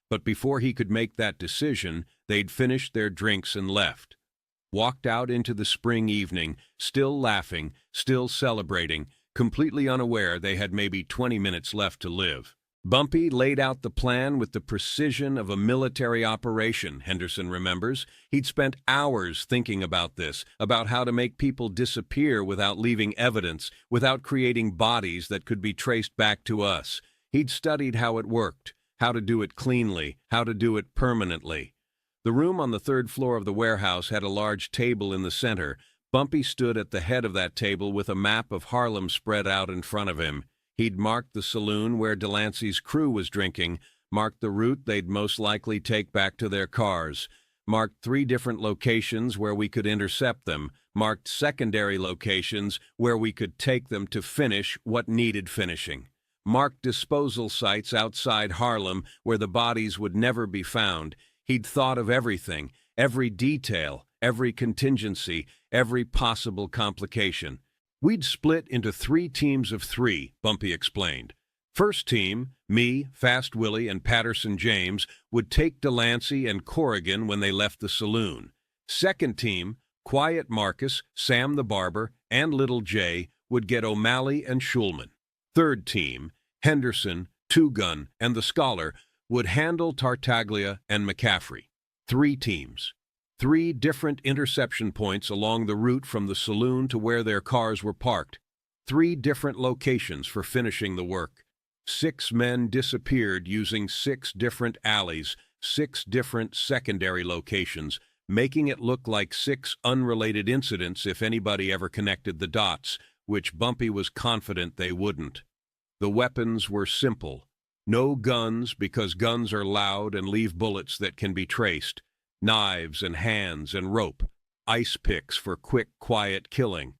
[SPEAKER 1] but before he could make that decision, they'd finished their drinks and left. Walked out into the spring evening, still laughing, still celebrating, completely unaware they had maybe 20 minutes left to live. Bumpy laid out the plan with the precision of a military operation, Henderson remembers. He'd spent hours thinking about this, about how to make people disappear without leaving evidence, without creating bodies that could be traced back to us. He'd studied how it worked, how to do it cleanly, how to do it permanently. The room on the 3rd floor of the warehouse had a large table in the center. Bumpy stood at the head of that table with a map of Harlem spread out in front of him. He'd marked the saloon where Delancey's crew was drinking, marked the route they'd most likely take back to their cars, marked 3 different locations where we could intercept them, marked secondary locations where we could take them to finish what needed finishing, marked disposal sites outside Harlem where the bodies would never be found. He'd thought of everything, every detail, every contingency, every possible complication. We'd split into 3 teams of 3, Bumpy explained. First team, me, Fast Willie, and Patterson James, would take Delancey and Corrigan when they left the saloon. Second team, Quiet Marcus, Sam the Barber, and Little J, would get O'Malley and Schulman. Third team, Henderson, Two Gun, and the Scholar, would handle Tartaglia and McCaffrey. 3 teams. 3 different interception points along the route from the saloon to where their cars were parked. 3 different locations for finishing the work. 6 men disappeared using 6 different alleys, 6 different secondary locations, making it look like 6 unrelated incidents if anybody ever connected the dots, which Bumpy was confident they wouldn't. The weapons were simple. No guns, because guns are loud and leave bullets that can be traced. Knives and hands and rope, ice picks for quick, quiet killing,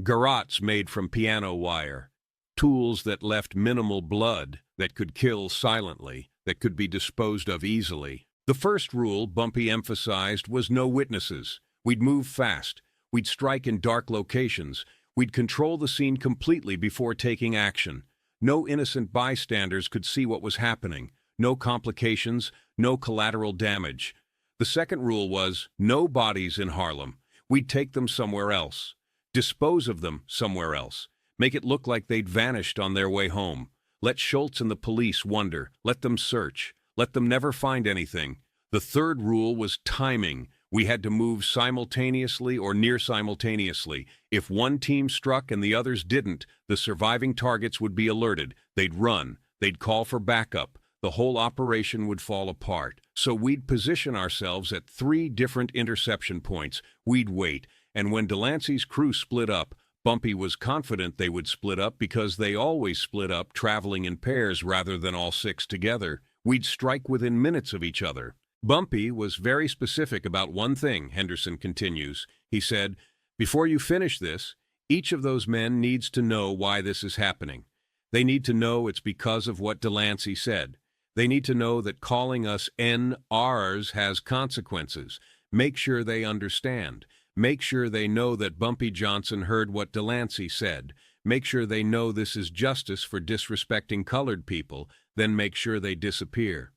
[SPEAKER 1] garrots made from piano wire, tools that left minimal blood, that could kill silently, that could be disposed of easily. The first rule Bumpy emphasized was no witnesses. We'd move fast. We'd strike in dark locations. We'd control the scene completely before taking action. No innocent bystanders could see what was happening. No complications, no collateral damage. The second rule was no bodies in Harlem. We'd take them somewhere else. Dispose of them somewhere else. Make it look like they'd vanished on their way home. Let Schultz and the police wonder. Let them search. Let them never find anything. The third rule was timing. We had to move simultaneously or near simultaneously. If one team struck and the others didn't, the surviving targets would be alerted. They'd run. They'd call for backup. The whole operation would fall apart. So we'd position ourselves at 3 different interception points. We'd wait, and when Delancey's crew split up, Bumpy was confident they would split up because they always split up traveling in pairs rather than all 6 together. We'd strike within minutes of each other. Bumpy was very specific about one thing, Henderson continues. He said, before you finish this, each of those men needs to know why this is happening. They need to know it's because of what Delancey said. They need to know that calling us NRs has consequences. Make sure they understand. Make sure they know that Bumpy Johnson heard what Delancey said. Make sure they know this is justice for disrespecting colored people. Then make sure they disappear.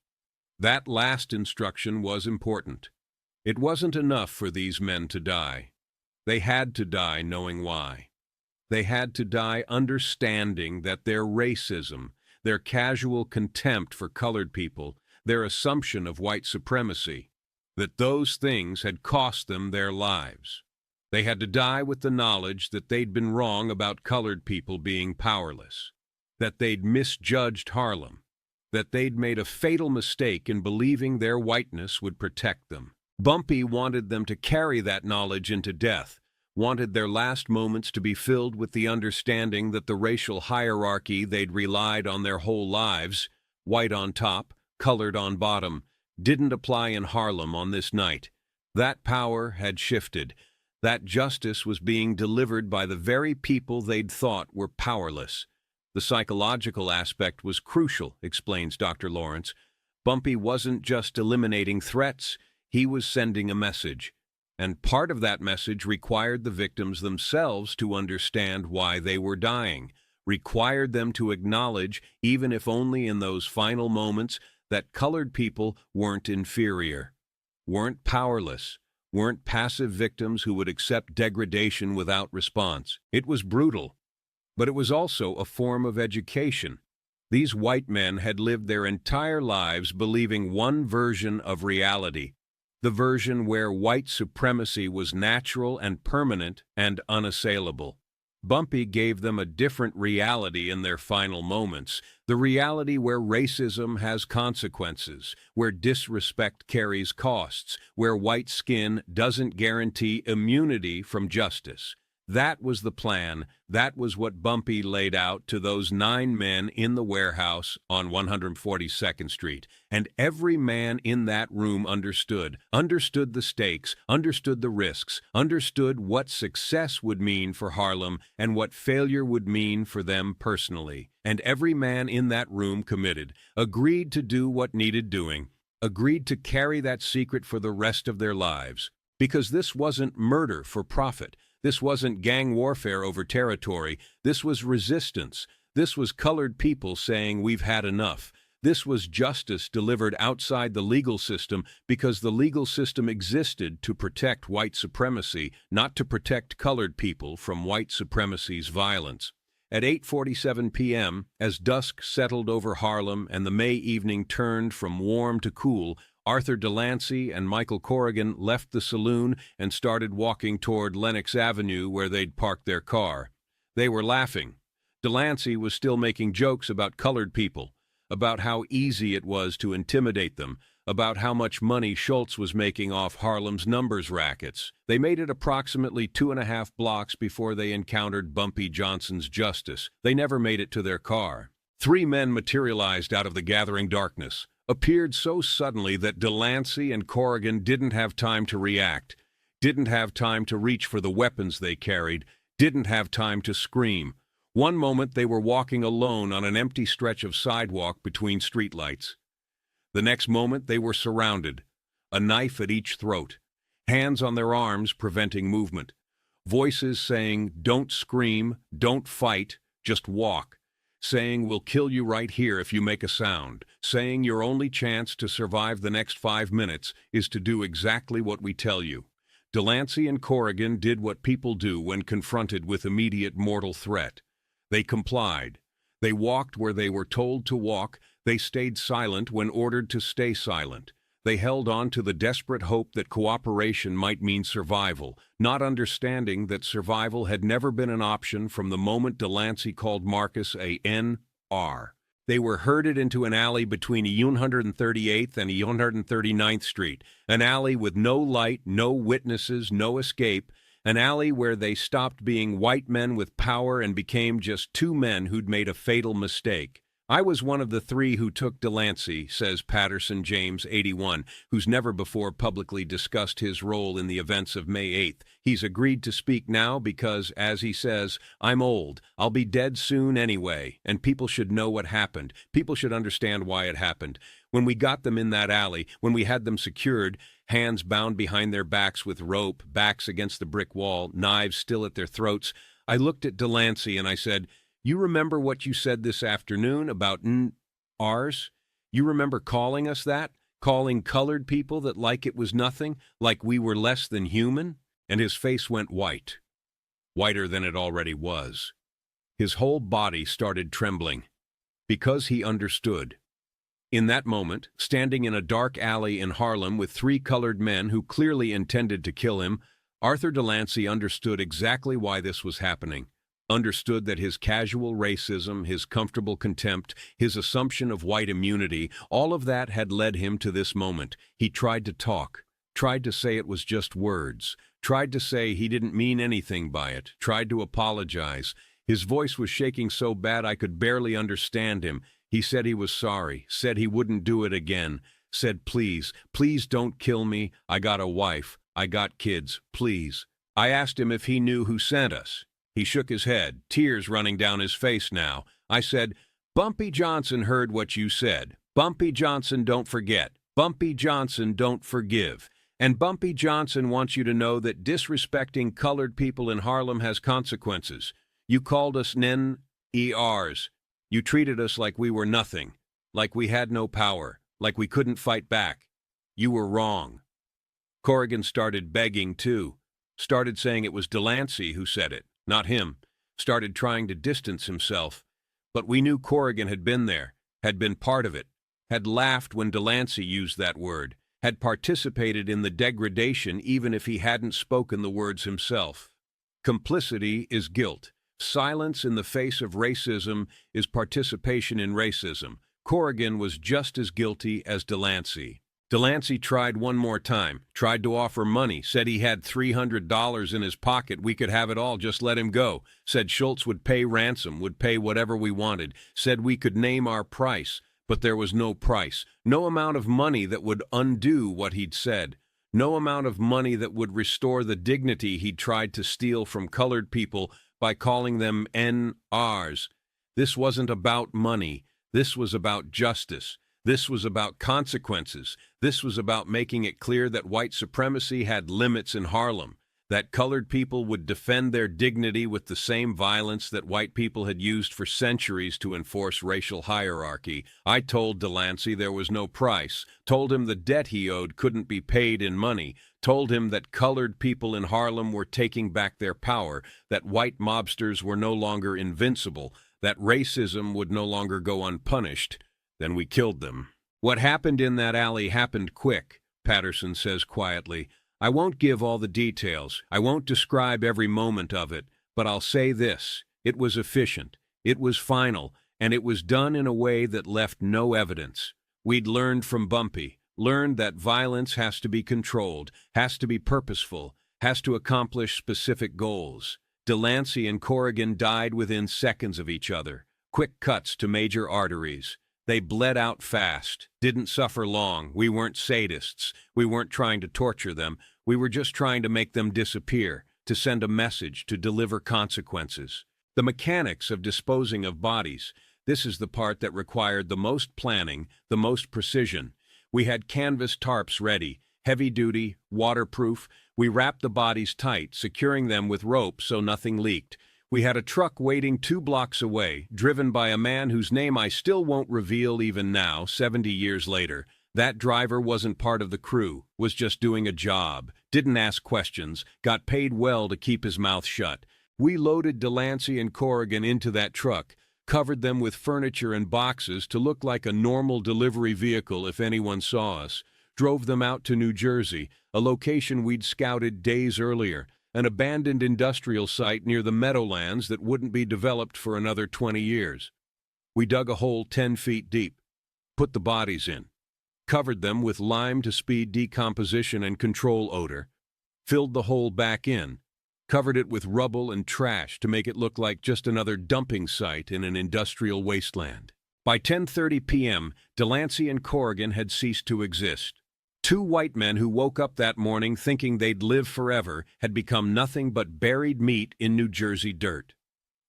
[SPEAKER 1] That last instruction was important. It wasn't enough for these men to die. They had to die knowing why. They had to die understanding that their racism, their casual contempt for colored people, their assumption of white supremacy, that those things had cost them their lives. They had to die with the knowledge that they'd been wrong about colored people being powerless, that they'd misjudged Harlem, that they'd made a fatal mistake in believing their whiteness would protect them. Bumpy wanted them to carry that knowledge into death, wanted their last moments to be filled with the understanding that the racial hierarchy they'd relied on their whole lives, white on top, colored on bottom, didn't apply in Harlem on this night. That power had shifted. That justice was being delivered by the very people they'd thought were powerless. The psychological aspect was crucial, explains Dr. Lawrence. Bumpy wasn't just eliminating threats, he was sending a message. And part of that message required the victims themselves to understand why they were dying, required them to acknowledge, even if only in those final moments, that colored people weren't inferior, weren't powerless, weren't passive victims who would accept degradation without response. It was brutal, but it was also a form of education. These white men had lived their entire lives believing one version of reality, the version where white supremacy was natural and permanent and unassailable. Bumpy gave them a different reality in their final moments, the reality where racism has consequences, where disrespect carries costs, where white skin doesn't guarantee immunity from justice. That was the plan. That was what Bumpy laid out to those 9 men in the warehouse on 142nd Street. And every man in that room understood the stakes, understood the risks, understood what success would mean for Harlem and what failure would mean for them personally. And every man in that room committed, agreed to do what needed doing, agreed to carry that secret for the rest of their lives. Because this wasn't murder for profit. This wasn't gang warfare over territory. This was resistance. This was colored people saying we've had enough. This was justice delivered outside the legal system because the legal system existed to protect white supremacy, not to protect colored people from white supremacy's violence. At 8:47 p.m., as dusk settled over Harlem and the May evening turned from warm to cool, Arthur Delancey and Michael Corrigan left the saloon and started walking toward Lenox Avenue where they'd parked their car. They were laughing. Delancey was still making jokes about colored people, about how easy it was to intimidate them, about how much money Schultz was making off Harlem's numbers rackets. They made it approximately 2.5 blocks before they encountered Bumpy Johnson's Justice. They never made it to their car. 3 men materialized out of the gathering darkness, appeared so suddenly that Delancey and Corrigan didn't have time to react, didn't have time to reach for the weapons they carried, didn't have time to scream. One moment they were walking alone on an empty stretch of sidewalk between streetlights. The next moment they were surrounded, a knife at each throat, hands on their arms preventing movement, voices saying, "Don't scream, don't fight, just walk," saying, "We'll kill you right here if you make a sound," saying your only chance to survive the next 5 minutes is to do exactly what we tell you. Delancey and Corrigan did what people do when confronted with immediate mortal threat. They complied. They walked where they were told to walk. They stayed silent when ordered to stay silent. They held on to the desperate hope that cooperation might mean survival, not understanding that survival had never been an option from the moment Delancey called Marcus a N.R. They were herded into an alley between 138th and 139th Street, an alley with no light, no witnesses, no escape, an alley where they stopped being white men with power and became just 2 men who'd made a fatal mistake. "I was one of the 3 who took Delancey," says Patterson James, 81, who's never before publicly discussed his role in the events of May 8th. He's agreed to speak now because, as he says, "I'm old. I'll be dead soon anyway, and people should know what happened. People should understand why it happened. When we got them in that alley, when we had them secured, hands bound behind their backs with rope, backs against the brick wall, knives still at their throats, I looked at Delancey and I said, 'You remember what you said this afternoon about ours? You remember calling us that? Calling colored people that like it was nothing? Like we were less than human?' And his face went white. whiter than it already was. His whole body started trembling, because he understood. In that moment, standing in a dark alley in Harlem with 3 colored men who clearly intended to kill him, Arthur Delancey understood exactly why this was happening. Understood that his casual racism, his comfortable contempt, his assumption of white immunity, all of that had led him to this moment. He tried to talk, tried to say it was just words, tried to say he didn't mean anything by it, tried to apologize. His voice was shaking so bad I could barely understand him. He said he was sorry, said he wouldn't do it again, said, "Please, please don't kill me. I got a wife. I got kids. Please." I asked him if he knew who sent us. He shook his head, tears running down his face now. I said, "Bumpy Johnson heard what you said. Bumpy Johnson don't forget. Bumpy Johnson don't forgive. And Bumpy Johnson wants you to know that disrespecting colored people in Harlem has consequences. You called us NERs. You treated us like we were nothing, like we had no power, like we couldn't fight back. You were wrong." Corrigan started begging, too. Started saying it was Delancey who said it, not him. Started trying to distance himself. But we knew Corrigan had been there, had been part of it, had laughed when Delancey used that word, had participated in the degradation even if he hadn't spoken the words himself. Complicity is guilt. Silence in the face of racism is participation in racism. Corrigan was just as guilty as Delancey. Delancey tried one more time, tried to offer money, said he had $300 in his pocket, we could have it all, just let him go. Said Schultz would pay ransom, would pay whatever we wanted, said we could name our price, but there was no price, no amount of money that would undo what he'd said. No amount of money that would restore the dignity he'd tried to steal from colored people by calling them NRs. This wasn't about money. This was about justice. This was about consequences. This was about making it clear that white supremacy had limits in Harlem, that colored people would defend their dignity with the same violence that white people had used for centuries to enforce racial hierarchy. I told Delancey there was no price, told him the debt he owed couldn't be paid in money, told him that colored people in Harlem were taking back their power, that white mobsters were no longer invincible, that racism would no longer go unpunished. Then we killed them. What happened in that alley happened quick, Patterson says quietly. I won't give all the details. I won't describe every moment of it, but I'll say this. It was efficient. It was final, and it was done in a way that left no evidence. We'd learned from Bumpy, learned that violence has to be controlled, has to be purposeful, has to accomplish specific goals. Delancey and Corrigan died within seconds of each other. Quick cuts to major arteries. They bled out fast, didn't suffer long. We weren't sadists. We weren't trying to torture them. We were just trying to make them disappear, to send a message, to deliver consequences. The mechanics of disposing of bodies, this is the part that required the most planning, the most precision. We had canvas tarps ready, heavy-duty, waterproof. We wrapped the bodies tight, securing them with rope so nothing leaked. We had a truck waiting 2 blocks away, driven by a man whose name I still won't reveal even now, 70 years later. That driver wasn't part of the crew, was just doing a job, didn't ask questions, got paid well to keep his mouth shut. We loaded Delancey and Corrigan into that truck, covered them with furniture and boxes to look like a normal delivery vehicle if anyone saw us, drove them out to New Jersey, a location we'd scouted days earlier, an abandoned industrial site near the Meadowlands that wouldn't be developed for another 20 years. We dug a hole 10 feet deep, put the bodies in, covered them with lime to speed decomposition and control odor, filled the hole back in, covered it with rubble and trash to make it look like just another dumping site in an industrial wasteland. By 10:30 p.m., Delancey and Corrigan had ceased to exist. 2 white men who woke up that morning thinking they'd live forever had become nothing but buried meat in New Jersey dirt.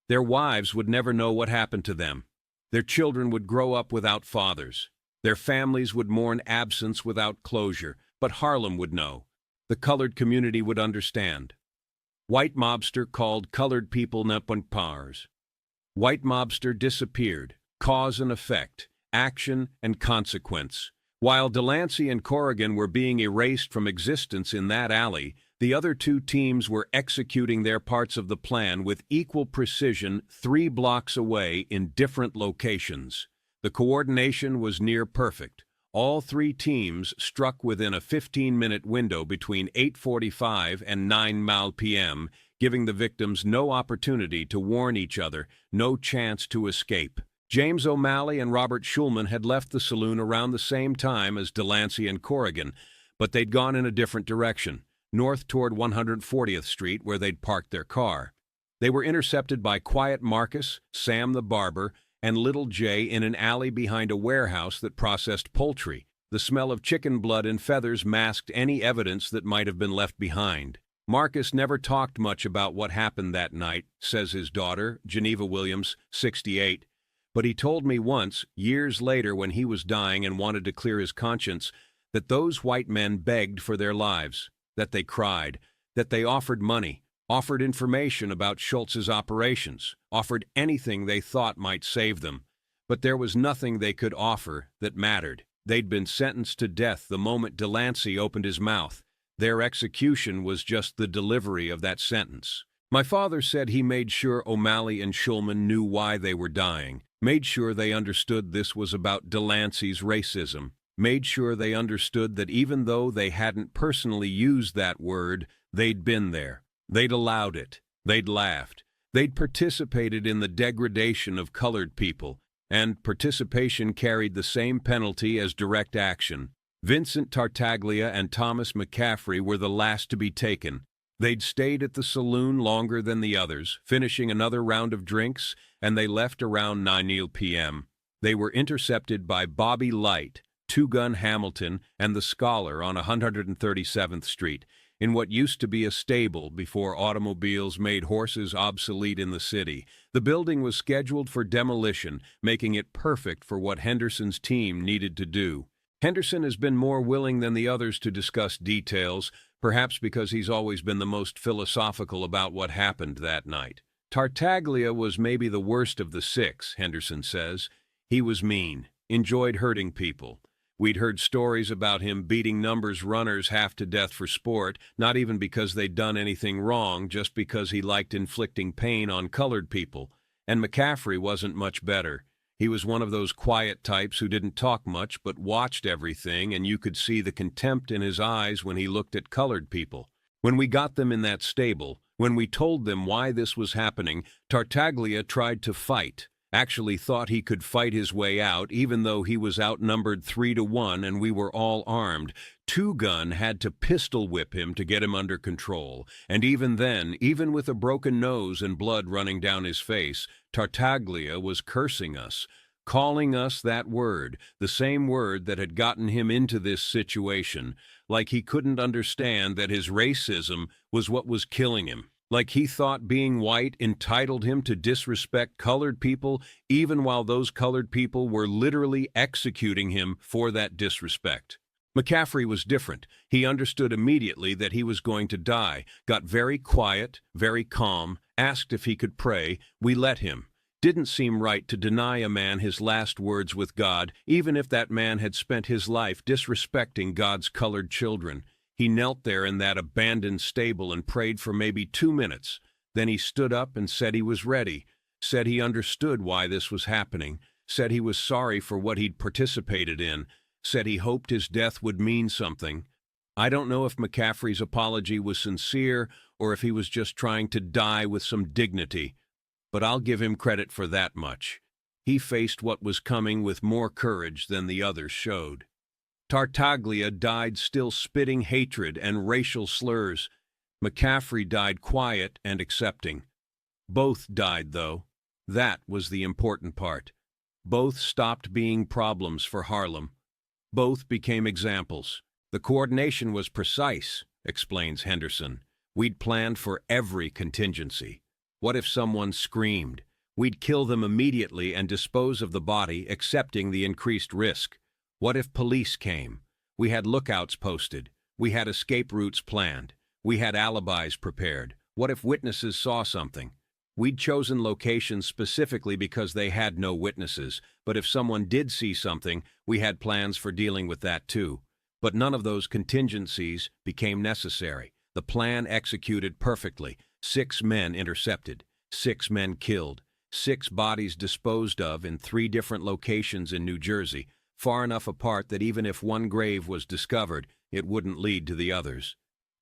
[SPEAKER 1] Their wives would never know what happened to them. Their children would grow up without fathers. Their families would mourn absence without closure, but Harlem would know. The colored community would understand. White mobster called colored people NPRs. White mobster disappeared. Cause and effect, action and consequence. While Delancey and Corrigan were being erased from existence in that alley, the other two teams were executing their parts of the plan with equal precision 3 blocks away in different locations. The coordination was near perfect. All three teams struck within a 15-minute window between 8:45 and 9 p.m., giving the victims no opportunity to warn each other, no chance to escape. James O'Malley and Robert Schulman had left the saloon around the same time as Delancey and Corrigan, but they'd gone in a different direction, north toward 140th Street, where they'd parked their car. They were intercepted by Quiet Marcus, Sam the barber, and Little Jay in an alley behind a warehouse that processed poultry. The smell of chicken blood and feathers masked any evidence that might have been left behind. Marcus never talked much about what happened that night, says his daughter, Geneva Williams, 68. But he told me once, years later when he was dying and wanted to clear his conscience, that those white men begged for their lives, that they cried, that they offered money, offered information about Schultz's operations, offered anything they thought might save them. But there was nothing they could offer that mattered. They'd been sentenced to death the moment Delancey opened his mouth. Their execution was just the delivery of that sentence. My father said he made sure O'Malley and Schulman knew why they were dying, made sure they understood this was about Delancey's racism, made sure they understood that even though they hadn't personally used that word, they'd been there. They'd allowed it. They'd laughed. They'd participated in the degradation of colored people, and participation carried the same penalty as direct action. Vincent Tartaglia and Thomas McCaffrey were the last to be taken. They'd stayed at the saloon longer than the others, finishing another round of drinks, and they left around 9 p.m. They were intercepted by Bobby Light, Two Gun Hamilton, and the Scholar on 137th Street, in what used to be a stable before automobiles made horses obsolete in the city. The building was scheduled for demolition, making it perfect for what Henderson's team needed to do. Henderson has been more willing than the others to discuss details, perhaps because he's always been the most philosophical about what happened that night. Tartaglia was maybe the worst of the 6, Henderson says. He was mean, enjoyed hurting people. We'd heard stories about him beating numbers runners half to death for sport, not even because they'd done anything wrong, just because he liked inflicting pain on colored people. And McCaffrey wasn't much better. He was one of those quiet types who didn't talk much but watched everything, and you could see the contempt in his eyes when he looked at colored people. When we got them in that stable, when we told them why this was happening, Tartaglia tried to fight, actually thought he could fight his way out, even though he was outnumbered 3-1 and we were all armed. Two Gun had to pistol whip him to get him under control, and even then, even with a broken nose and blood running down his face, Tartaglia was cursing us, calling us that word, the same word that had gotten him into this situation, like he couldn't understand that his racism was what was killing him. Like he thought being white entitled him to disrespect colored people, even while those colored people were literally executing him for that disrespect. McCaffrey was different. He understood immediately that he was going to die, got very quiet, very calm, asked if he could pray. We let him. Didn't seem right to deny a man his last words with God, even if that man had spent his life disrespecting God's colored children. He knelt there in that abandoned stable and prayed for maybe 2 minutes. Then he stood up and said he was ready, said he understood why this was happening, said he was sorry for what he'd participated in, said he hoped his death would mean something. I don't know if McCaffrey's apology was sincere or if he was just trying to die with some dignity, but I'll give him credit for that much. He faced what was coming with more courage than the others showed. Tartaglia died still spitting hatred and racial slurs. McCaffrey died quiet and accepting. Both died, though. That was the important part. Both stopped being problems for Harlem. Both became examples. The coordination was precise, explains Henderson. We'd planned for every contingency. What if someone screamed? We'd kill them immediately and dispose of the body, accepting the increased risk. What if police came? We had lookouts posted. We had escape routes planned. We had alibis prepared. What if witnesses saw something? We'd chosen locations specifically because they had no witnesses, but if someone did see something, we had plans for dealing with that too. But none of those contingencies became necessary. The plan executed perfectly. 6 men intercepted, 6 men killed, 6 bodies disposed of in 3 different locations in New Jersey, far enough apart that even if one grave was discovered, it wouldn't lead to the others.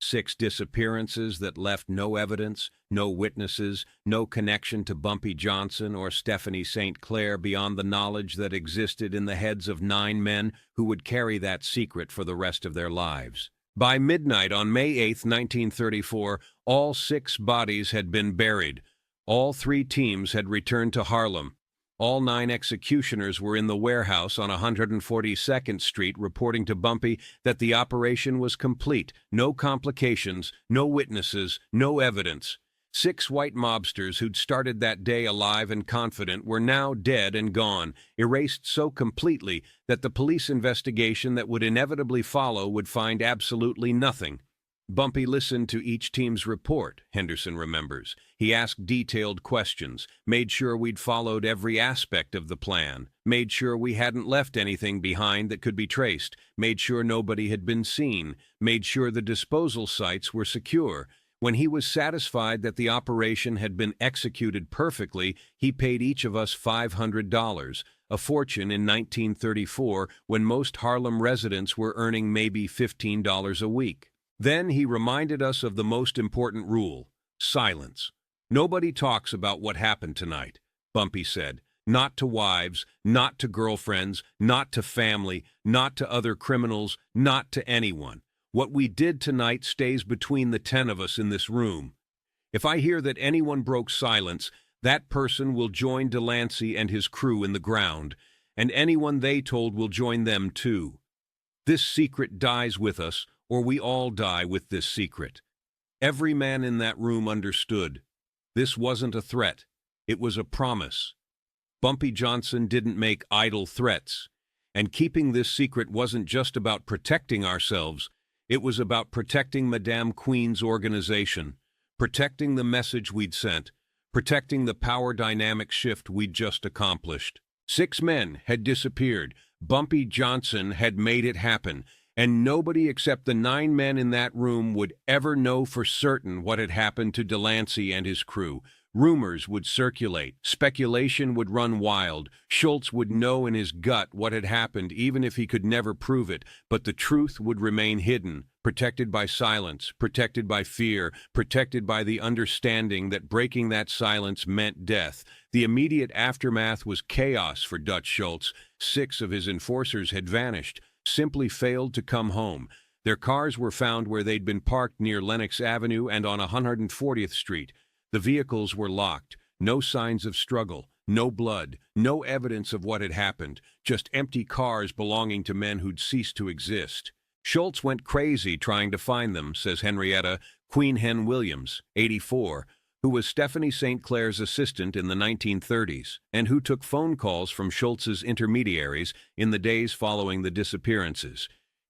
[SPEAKER 1] 6 disappearances that left no evidence, no witnesses, no connection to Bumpy Johnson or Stephanie St. Clair beyond the knowledge that existed in the heads of 9 men who would carry that secret for the rest of their lives. By midnight on May 8, 1934, all 6 bodies had been buried. All 3 teams had returned to Harlem. All 9 executioners were in the warehouse on 142nd Street reporting to Bumpy that the operation was complete, no complications, no witnesses, no evidence. 6 white mobsters who'd started that day alive and confident were now dead and gone, erased so completely that the police investigation that would inevitably follow would find absolutely nothing. Bumpy listened to each team's report, Henderson remembers. He asked detailed questions, made sure we'd followed every aspect of the plan, made sure we hadn't left anything behind that could be traced, made sure nobody had been seen, made sure the disposal sites were secure. When he was satisfied that the operation had been executed perfectly, he paid each of us $500, a fortune in 1934 when most Harlem residents were earning maybe $15 a week. Then he reminded us of the most important rule: silence. Nobody talks about what happened tonight, Bumpy said. Not to wives, not to girlfriends, not to family, not to other criminals, not to anyone. What we did tonight stays between the 10 of us in this room. If I hear that anyone broke silence, that person will join Delancey and his crew in the ground, and anyone they told will join them too. This secret dies with us, or we all die with this secret. Every man in that room understood. This wasn't a threat. It was a promise. Bumpy Johnson didn't make idle threats. And keeping this secret wasn't just about protecting ourselves. It was about protecting Madame Queen's organization, protecting the message we'd sent, protecting the power dynamic shift we'd just accomplished. 6 men had disappeared. Bumpy Johnson had made it happen. And nobody except the 9 men in that room would ever know for certain what had happened to Delancey and his crew. Rumors would circulate. Speculation would run wild. Schultz would know in his gut what had happened, even if he could never prove it. But the truth would remain hidden, protected by silence, protected by fear, protected by the understanding that breaking that silence meant death. The immediate aftermath was chaos for Dutch Schultz. 6 of his enforcers had vanished, simply failed to come home. Their cars were found where they'd been parked near Lenox Avenue and on 140th Street. The vehicles were locked, no signs of struggle, no blood, no evidence of what had happened, just empty cars belonging to men who'd ceased to exist. Schultz went crazy trying to find them, says Henrietta Queen Hen Williams, 84, who was Stephanie St. Clair's assistant in the 1930s, and who took phone calls from Schultz's intermediaries in the days following the disappearances.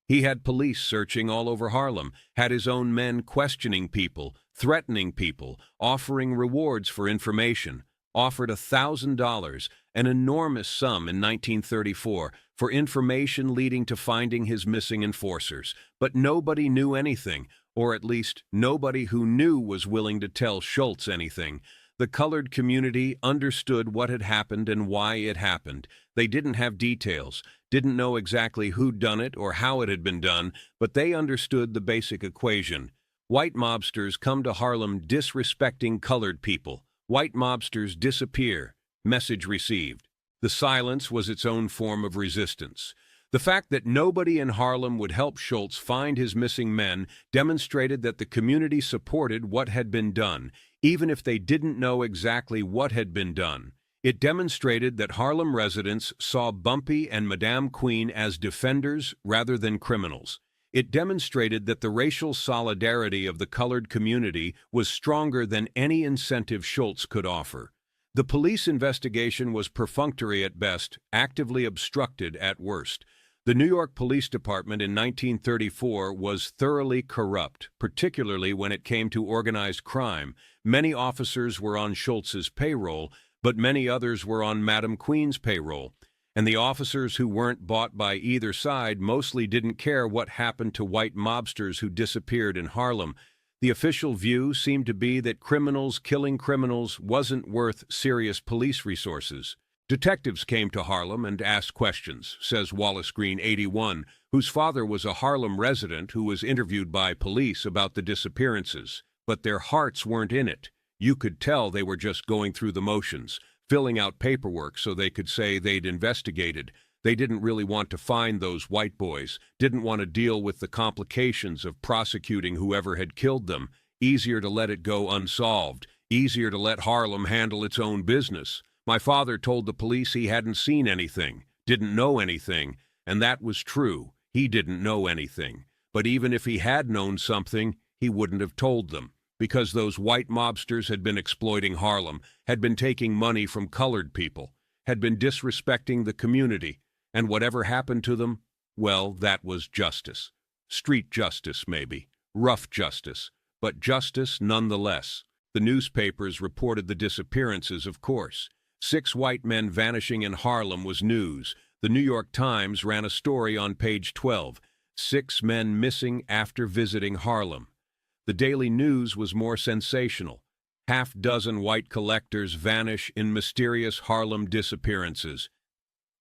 [SPEAKER 1] He had police searching all over Harlem, had his own men questioning people, threatening people, offering rewards for information, offered $1,000, an enormous sum in 1934, for information leading to finding his missing enforcers. But nobody knew anything, or at least nobody who knew was willing to tell Schultz anything. The colored community understood what had happened and why it happened. They didn't have details, didn't know exactly who'd done it or how it had been done, but they understood the basic equation. White mobsters come to Harlem disrespecting colored people. White mobsters disappear. Message received. The silence was its own form of resistance. The fact that nobody in Harlem would help Schultz find his missing men demonstrated that the community supported what had been done, even if they didn't know exactly what had been done. It demonstrated that Harlem residents saw Bumpy and Madame Queen as defenders rather than criminals. It demonstrated that the racial solidarity of the colored community was stronger than any incentive Schultz could offer. The police investigation was perfunctory at best, actively obstructed at worst. The New York Police Department in 1934 was thoroughly corrupt, particularly when it came to organized crime. Many officers were on Schultz's payroll, but many others were on Madam Queen's payroll. And the officers who weren't bought by either side mostly didn't care what happened to white mobsters who disappeared in Harlem. The official view seemed to be that criminals killing criminals wasn't worth serious police resources. Detectives came to Harlem and asked questions, says Wallace Green, 81, whose father was a Harlem resident who was interviewed by police about the disappearances. But their hearts weren't in it. You could tell they were just going through the motions, filling out paperwork so they could say they'd investigated. They didn't really want to find those white boys, didn't want to deal with the complications of prosecuting whoever had killed them. Easier to let it go unsolved, easier to let Harlem handle its own business. My father told the police he hadn't seen anything, didn't know anything, and that was true. He didn't know anything. But even if he had known something, he wouldn't have told them, because those white mobsters had been exploiting Harlem, had been taking money from colored people, had been disrespecting the community, and whatever happened to them, well, that was justice. Street justice, maybe. Rough justice. But justice nonetheless. The newspapers reported the disappearances, of course. 6 white men vanishing in Harlem was news. The New York Times ran a story on page 12. 6 men missing after visiting Harlem. The Daily News was more sensational. 6 white collectors vanish in mysterious Harlem disappearances.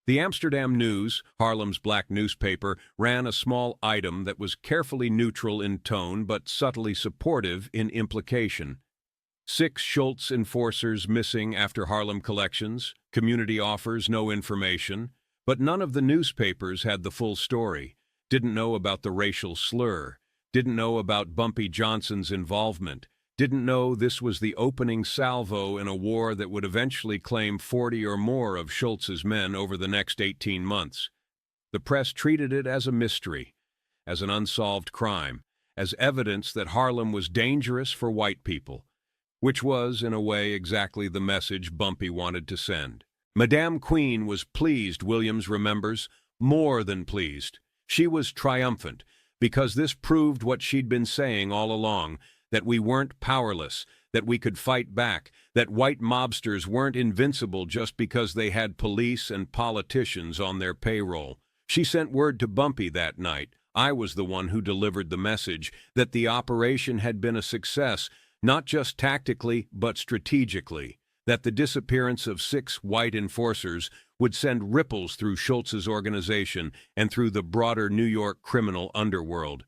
[SPEAKER 1] The Amsterdam News, Harlem's black newspaper, ran a small item that was carefully neutral in tone but subtly supportive in implication. 6 Schultz enforcers missing after Harlem collections. Community offers no information. But none of the newspapers had the full story. Didn't know about the racial slur. Didn't know about Bumpy Johnson's involvement. Didn't know this was the opening salvo in a war that would eventually claim 40 or more of Schultz's men over the next 18 months. The press treated it as a mystery, as an unsolved crime, as evidence that Harlem was dangerous for white people, which was, in a way, exactly the message Bumpy wanted to send. Madame Queen was pleased, Williams remembers, more than pleased. She was triumphant, because this proved what she'd been saying all along, that we weren't powerless, that we could fight back, that white mobsters weren't invincible just because they had police and politicians on their payroll. She sent word to Bumpy that night. I was the one who delivered the message that the operation had been a success, not just tactically, but strategically, that the disappearance of 6 white enforcers would send ripples through Schultz's organization and through the broader New York criminal underworld,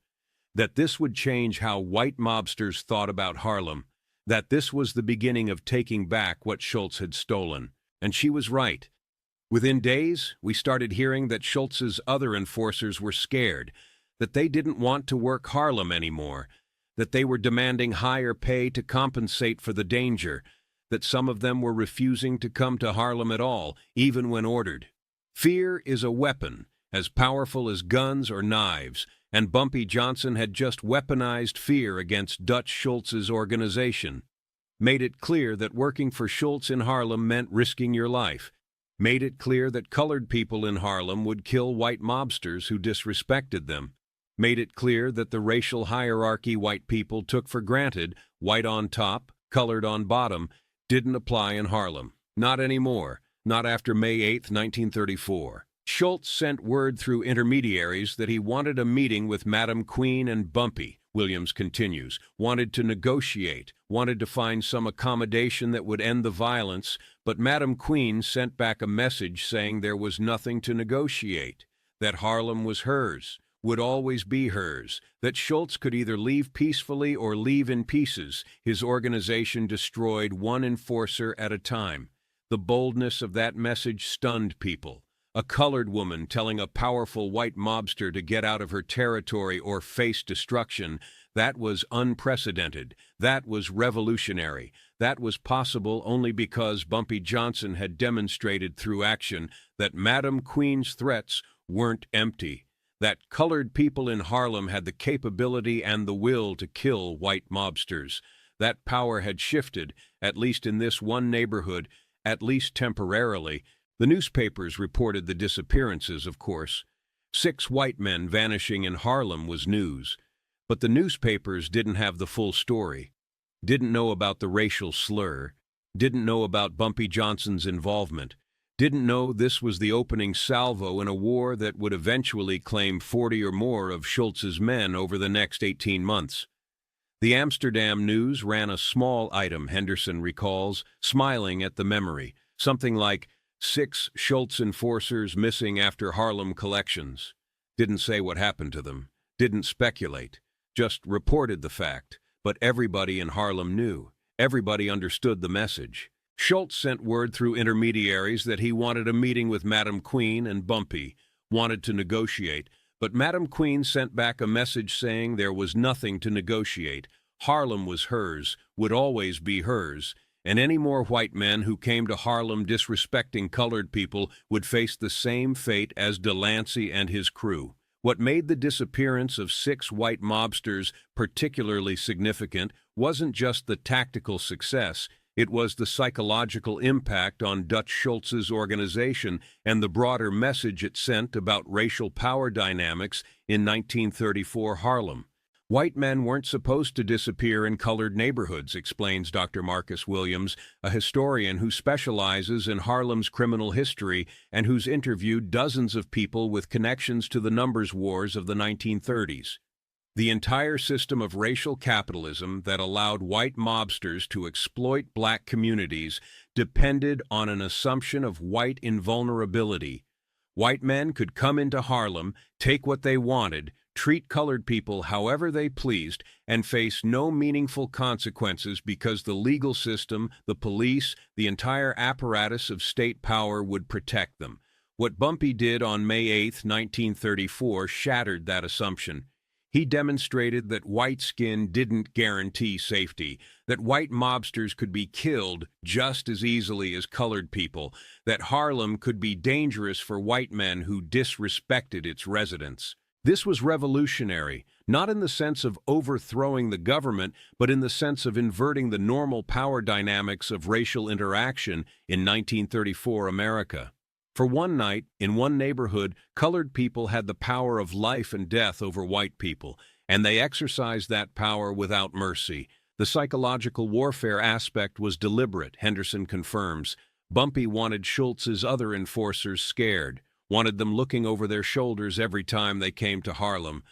[SPEAKER 1] that this would change how white mobsters thought about Harlem, that this was the beginning of taking back what Schultz had stolen. And she was right. Within days, we started hearing that Schultz's other enforcers were scared, that they didn't want to work Harlem anymore, that they were demanding higher pay to compensate for the danger, that some of them were refusing to come to Harlem at all, even when ordered. Fear is a weapon, as powerful as guns or knives, and Bumpy Johnson had just weaponized fear against Dutch Schultz's organization. Made it clear that working for Schultz in Harlem meant risking your life. Made it clear that colored people in Harlem would kill white mobsters who disrespected them. Made it clear that the racial hierarchy white people took for granted, white on top, colored on bottom, didn't apply in Harlem. Not anymore. Not after May 8, 1934. Schultz sent word through intermediaries that he wanted a meeting with Madam Queen and Bumpy, Williams continues, wanted to negotiate, wanted to find some accommodation that would end the violence, but Madam Queen sent back a message saying there was nothing to negotiate, that Harlem was hers, would always be hers, that Schultz could either leave peacefully or leave in pieces, his organization destroyed one enforcer at a time. The boldness of that message stunned people. A colored woman telling a powerful white mobster to get out of her territory or face destruction, that was unprecedented. That was revolutionary. That was possible only because Bumpy Johnson had demonstrated through action that Madam Queen's threats weren't empty, that colored people in Harlem had the capability and the will to kill white mobsters. That power had shifted, at least in this one neighborhood, at least temporarily. The newspapers reported the disappearances, of course. 6 white men vanishing in Harlem was news, but the newspapers didn't have the full story, didn't know about the racial slur, didn't know about Bumpy Johnson's involvement, didn't know this was the opening salvo in a war that would eventually claim 40 or more of Schultz's men over the next 18 months. The Amsterdam News ran a small item, Henderson recalls, smiling at the memory, something like 6 Schultz enforcers missing after Harlem collections. Didn't say what happened to them, didn't speculate, just reported the fact. But everybody in Harlem knew. Everybody understood the message. Schultz sent word through intermediaries that he wanted a meeting with Madam Queen and Bumpy, wanted to negotiate, but Madam Queen sent back a message saying there was nothing to negotiate. Harlem was hers, would always be hers, and any more white men who came to Harlem disrespecting colored people would face the same fate as Delancey and his crew. What made the disappearance of 6 white mobsters particularly significant wasn't just the tactical success, it was the psychological impact on Dutch Schultz's organization and the broader message it sent about racial power dynamics in 1934 Harlem. White men weren't supposed to disappear in colored neighborhoods, explains Dr. Marcus Williams, a historian who specializes in Harlem's criminal history and who's interviewed dozens of people with connections to the numbers wars of the 1930s. The entire system of racial capitalism that allowed white mobsters to exploit black communities depended on an assumption of white invulnerability. White men could come into Harlem, take what they wanted, treat colored people however they pleased, and face no meaningful consequences because the legal system, the police, the entire apparatus of state power would protect them. What Bumpy did on May 8, 1934, shattered that assumption. He demonstrated that white skin didn't guarantee safety, that white mobsters could be killed just as easily as colored people, that Harlem could be dangerous for white men who disrespected its residents. This was revolutionary, not in the sense of overthrowing the government, but in the sense of inverting the normal power dynamics of racial interaction in 1934 America. For one night, in one neighborhood, colored people had the power of life and death over white people, and they exercised that power without mercy. The psychological warfare aspect was deliberate, Henderson confirms. Bumpy wanted Schultz's other enforcers scared, wanted them looking over their shoulders every time they came to Harlem,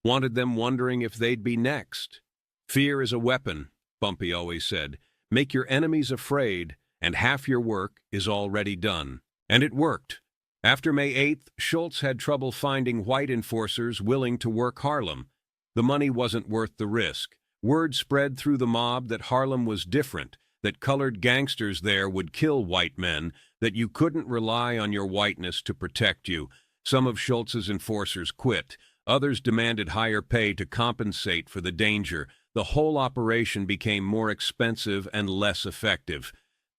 [SPEAKER 1] wanted them wondering if they'd be next. Fear is a weapon, Bumpy always said. Make your enemies afraid, and half your work is already done. And it worked. After May 8th, Schultz had trouble finding white enforcers willing to work Harlem. The money wasn't worth the risk. Word spread through the mob that Harlem was different, that colored gangsters there would kill white men, that you couldn't rely on your whiteness to protect you. Some of Schultz's enforcers quit. Others demanded higher pay to compensate for the danger. The whole operation became more expensive and less effective.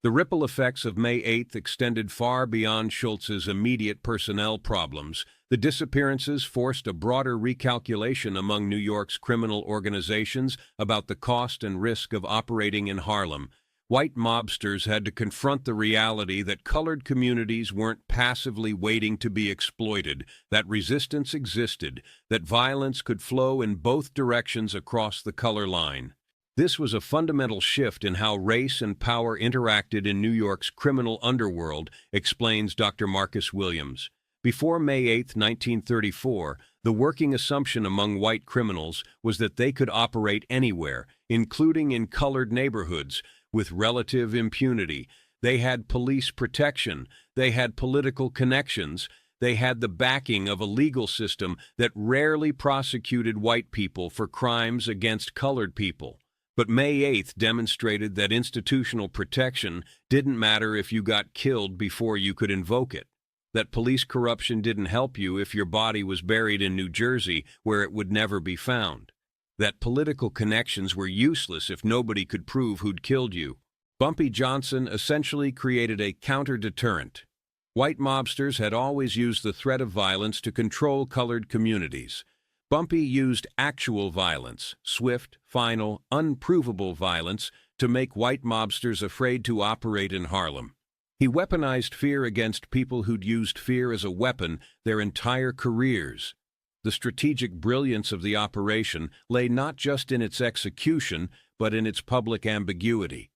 [SPEAKER 1] The ripple effects of May 8th extended far beyond Schultz's immediate personnel problems. The disappearances forced a broader recalculation among New York's criminal organizations about the cost and risk of operating in Harlem. White mobsters had to confront the reality that colored communities weren't passively waiting to be exploited, that resistance existed, that violence could flow in both directions across the color line. This was a fundamental shift in how race and power interacted in New York's criminal underworld, explains Dr. Marcus Williams. Before May 8, 1934, the working assumption among white criminals was that they could operate anywhere, including in colored neighborhoods, with relative impunity. They had police protection, they had political connections, they had the backing of a legal system that rarely prosecuted white people for crimes against colored people. But May 8th demonstrated that institutional protection didn't matter if you got killed before you could invoke it, that police corruption didn't help you if your body was buried in New Jersey where it would never be found, that political connections were useless if nobody could prove who'd killed you. Bumpy Johnson essentially created a counter-deterrent. White mobsters had always used the threat of violence to control colored communities. Bumpy used actual violence, swift, final, unprovable violence, to make white mobsters afraid to operate in Harlem. He weaponized fear against people who'd used fear as a weapon their entire careers. The strategic brilliance of the operation lay not just in its execution, but in its public ambiguity.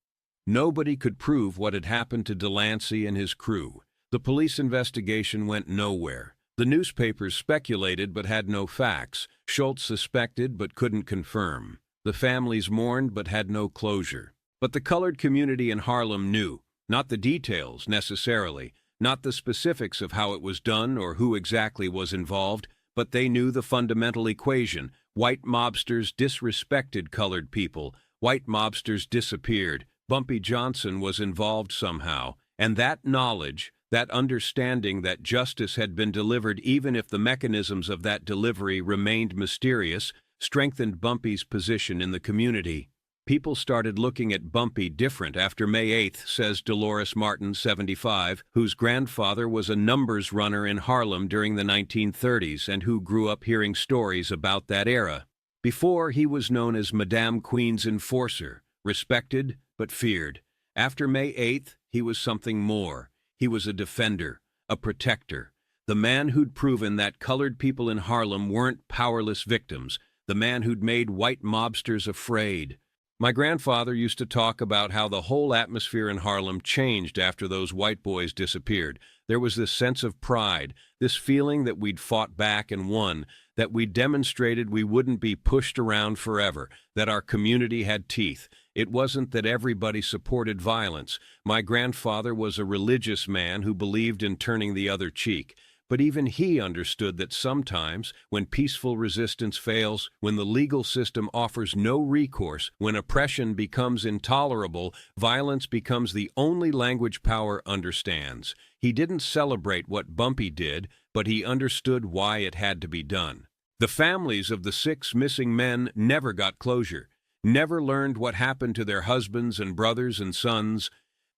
[SPEAKER 1] Nobody could prove what had happened to Delancey and his crew. The police investigation went nowhere. The newspapers speculated but had no facts. Schultz suspected but couldn't confirm. The families mourned but had no closure. But the colored community in Harlem knew. Not the details, necessarily, not the specifics of how it was done or who exactly was involved, but they knew the fundamental equation. White mobsters disrespected colored people. White mobsters disappeared. Bumpy Johnson was involved somehow, and that knowledge, that understanding that justice had been delivered even if the mechanisms of that delivery remained mysterious, strengthened Bumpy's position in the community. People started looking at Bumpy different after May 8th, says Dolores Martin, 75, whose grandfather was a numbers runner in Harlem during the 1930s and who grew up hearing stories about that era. Before, he was known as Madame Queen's enforcer, respected but feared. After May 8th, he was something more. He was a defender, a protector, the man who'd proven that colored people in Harlem weren't powerless victims, the man who'd made white mobsters afraid. My grandfather used to talk about how the whole atmosphere in Harlem changed after those white boys disappeared. There was this sense of pride, this feeling that we'd fought back and won, that we demonstrated we wouldn't be pushed around forever, that our community had teeth. It wasn't that everybody supported violence. My grandfather was a religious man who believed in turning the other cheek. But even he understood that sometimes, when peaceful resistance fails, when the legal system offers no recourse, when oppression becomes intolerable, violence becomes the only language power understands. He didn't celebrate what Bumpy did, but he understood why it had to be done. The families of the 6 missing men never got closure, never learned what happened to their husbands and brothers and sons.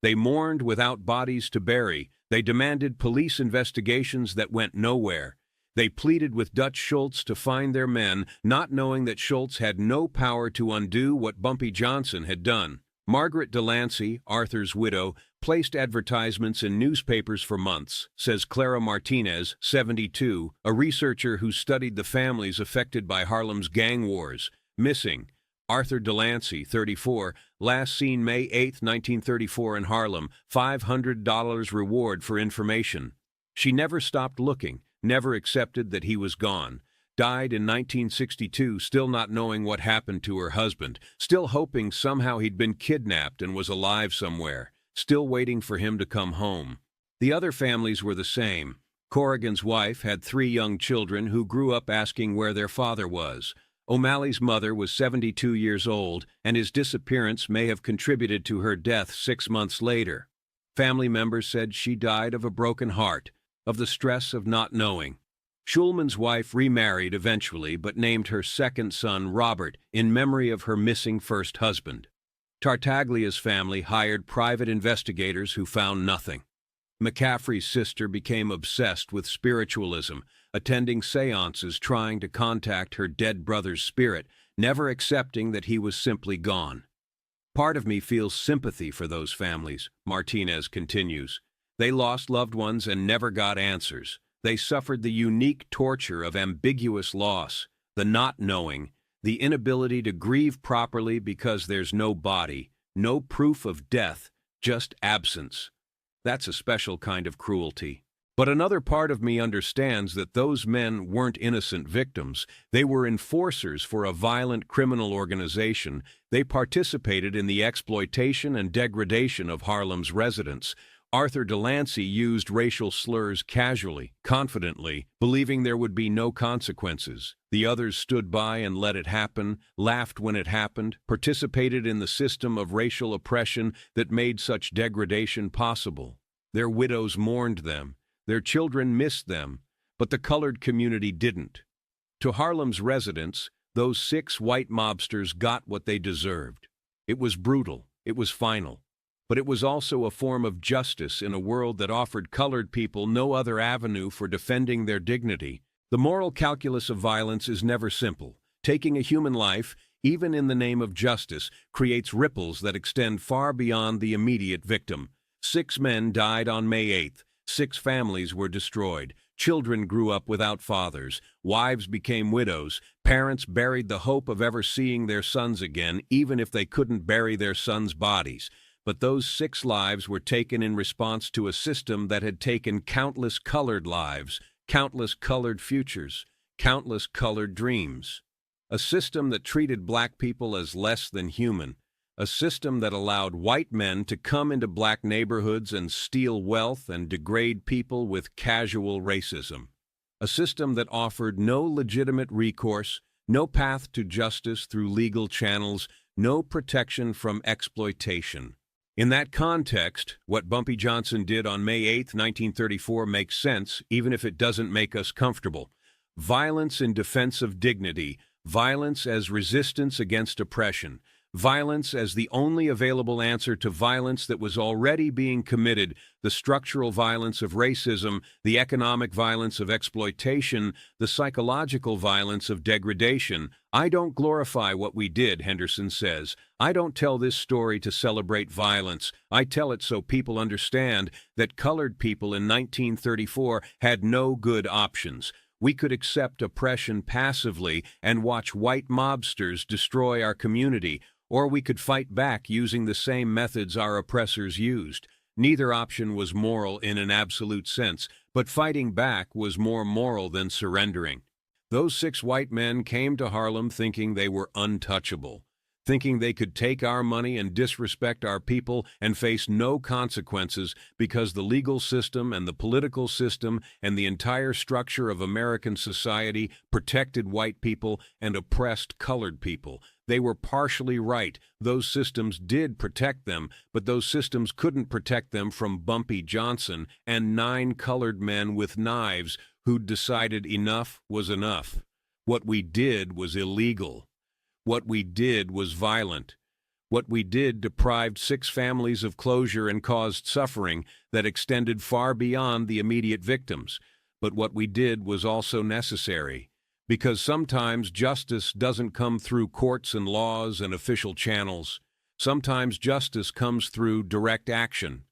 [SPEAKER 1] They mourned without bodies to bury. They demanded police investigations that went nowhere. They pleaded with Dutch Schultz to find their men, not knowing that Schultz had no power to undo what Bumpy Johnson had done. Margaret Delancey, Arthur's widow, placed advertisements in newspapers for months, says Clara Martinez, 72, a researcher who studied the families affected by Harlem's gang wars. Missing. Arthur Delancey, 34, last seen May 8, 1934 in Harlem, $500 reward for information. She never stopped looking, never accepted that he was gone. Died in 1962, still not knowing what happened to her husband, still hoping somehow he'd been kidnapped and was alive somewhere, still waiting for him to come home. The other families were the same. Corrigan's wife had 3 young children who grew up asking where their father was. O'Malley's mother was 72 years old, and his disappearance may have contributed to her death 6 months later. Family members said she died of a broken heart, of the stress of not knowing. Schulman's wife remarried eventually, but named her second son Robert in memory of her missing first husband. Tartaglia's family hired private investigators who found nothing. McCaffrey's sister became obsessed with spiritualism, attending seances trying to contact her dead brother's spirit, never accepting that he was simply gone. Part of me feels sympathy for those families, Martinez continues. They lost loved ones and never got answers. They suffered the unique torture of ambiguous loss, the not knowing, the inability to grieve properly because there's no body, no proof of death, just absence. That's a special kind of cruelty. But another part of me understands that those men weren't innocent victims. They were enforcers for a violent criminal organization. They participated in the exploitation and degradation of Harlem's residents. Arthur Delancey used racial slurs casually, confidently, believing there would be no consequences. The others stood by and let it happen, laughed when it happened, participated in the system of racial oppression that made such degradation possible. Their widows mourned them. Their children missed them, but the colored community didn't. To Harlem's residents, those 6 white mobsters got what they deserved. It was brutal, it was final, but it was also a form of justice in a world that offered colored people no other avenue for defending their dignity. The moral calculus of violence is never simple. Taking a human life, even in the name of justice, creates ripples that extend far beyond the immediate victim. 6 men died on May 8th. 6 families were destroyed. Children grew up without fathers. Wives became widows. Parents buried the hope of ever seeing their sons again, even if they couldn't bury their sons' bodies. But those 6 lives were taken in response to a system that had taken countless colored lives, countless colored futures, countless colored dreams. A system that treated black people as less than human. A system that allowed white men to come into black neighborhoods and steal wealth and degrade people with casual racism. A system that offered no legitimate recourse, no path to justice through legal channels, no protection from exploitation. In that context, what Bumpy Johnson did on May 8, 1934 makes sense, even if it doesn't make us comfortable. Violence in defense of dignity, violence as resistance against oppression, violence as the only available answer to violence that was already being committed, the structural violence of racism, the economic violence of exploitation, the psychological violence of degradation. I don't glorify what we did, Henderson says. I don't tell this story to celebrate violence. I tell it so people understand that colored people in 1934 had no good options. We could accept oppression passively and watch white mobsters destroy our community, or we could fight back using the same methods our oppressors used. Neither option was moral in an absolute sense, but fighting back was more moral than surrendering. Those 6 white men came to Harlem thinking they were untouchable, thinking they could take our money and disrespect our people and face no consequences because the legal system and the political system and the entire structure of American society protected white people and oppressed colored people. They were partially right. Those systems did protect them, but those systems couldn't protect them from Bumpy Johnson and 9 colored men with knives who'd decided enough was enough. What we did was illegal. What we did was violent. What we did deprived 6 families of closure and caused suffering that extended far beyond the immediate victims. But what we did was also necessary, because sometimes justice doesn't come through courts and laws and official channels. Sometimes justice comes through direct action,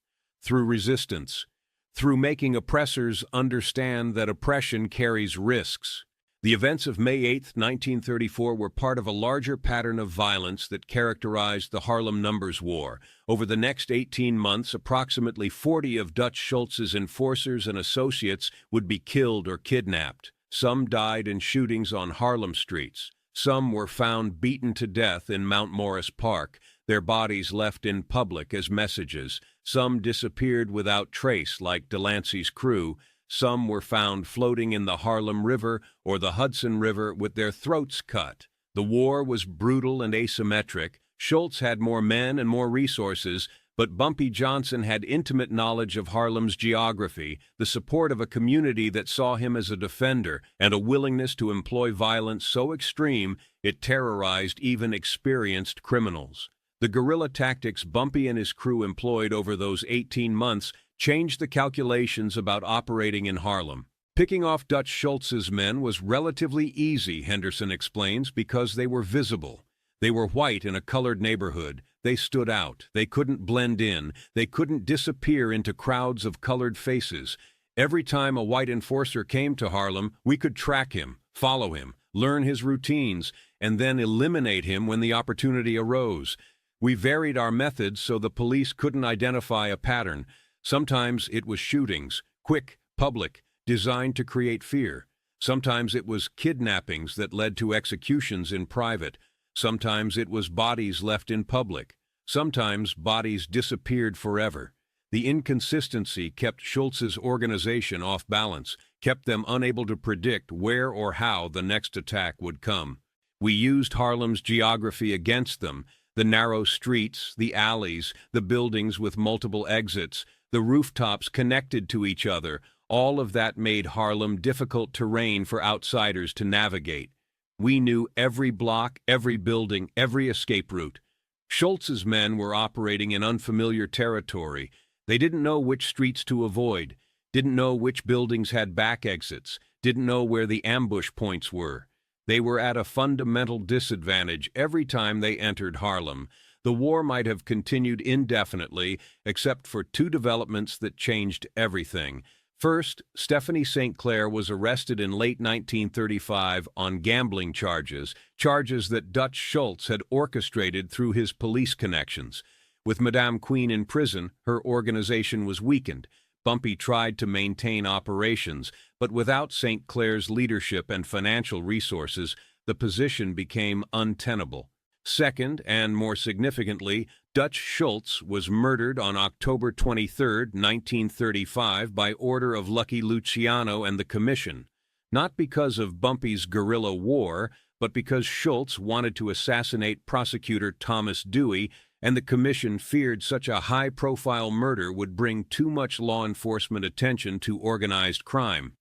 [SPEAKER 1] through resistance, through making oppressors understand that oppression carries risks. The events of May 8, 1934 were part of a larger pattern of violence that characterized the Harlem Numbers War. Over the next 18 months, approximately 40 of Dutch Schultz's enforcers and associates would be killed or kidnapped. Some died in shootings on Harlem streets. Some were found beaten to death in Mount Morris Park, their bodies left in public as messages. Some disappeared without trace, like Delancey's crew. Some were found floating in the Harlem River or the Hudson River with their throats cut. The war was brutal and asymmetric. Schultz had more men and more resources, but Bumpy Johnson had intimate knowledge of Harlem's geography, the support of a community that saw him as a defender, and a willingness to employ violence so extreme it terrorized even experienced criminals. The guerrilla tactics Bumpy and his crew employed over those 18 months changed the calculations about operating in Harlem. Picking off Dutch Schultz's men was relatively easy, Henderson explains, because they were visible. They were white in a colored neighborhood. They stood out. They couldn't blend in. They couldn't disappear into crowds of colored faces. Every time a white enforcer came to Harlem, we could track him, follow him, learn his routines, and then eliminate him when the opportunity arose. We varied our methods so the police couldn't identify a pattern. Sometimes it was shootings, quick, public, designed to create fear. Sometimes it was kidnappings that led to executions in private. Sometimes it was bodies left in public. Sometimes bodies disappeared forever. The inconsistency kept Schultz's organization off balance, kept them unable to predict where or how the next attack would come. We used Harlem's geography against them, the narrow streets, the alleys, the buildings with multiple exits, the rooftops connected to each other. All of that made Harlem difficult terrain for outsiders to navigate. We knew every block, every building, every escape route. Schultz's men were operating in unfamiliar territory. They didn't know which streets to avoid, didn't know which buildings had back exits, didn't know where the ambush points were. They were at a fundamental disadvantage every time they entered Harlem. the war might have continued indefinitely, except for two developments that changed everything. First, Stephanie St. Clair was arrested in late 1935 on gambling charges, charges that Dutch Schultz had orchestrated through his police connections. With Madame Queen in prison, her organization was weakened. Bumpy tried to maintain operations, but without St. Clair's leadership and financial resources, the position became untenable. Second, and more significantly, Dutch Schultz was murdered on October 23, 1935, by order of Lucky Luciano and the Commission, not because of Bumpy's guerrilla war, but because Schultz wanted to assassinate prosecutor Thomas Dewey, and the Commission feared such a high-profile murder would bring too much law enforcement attention to organized crime.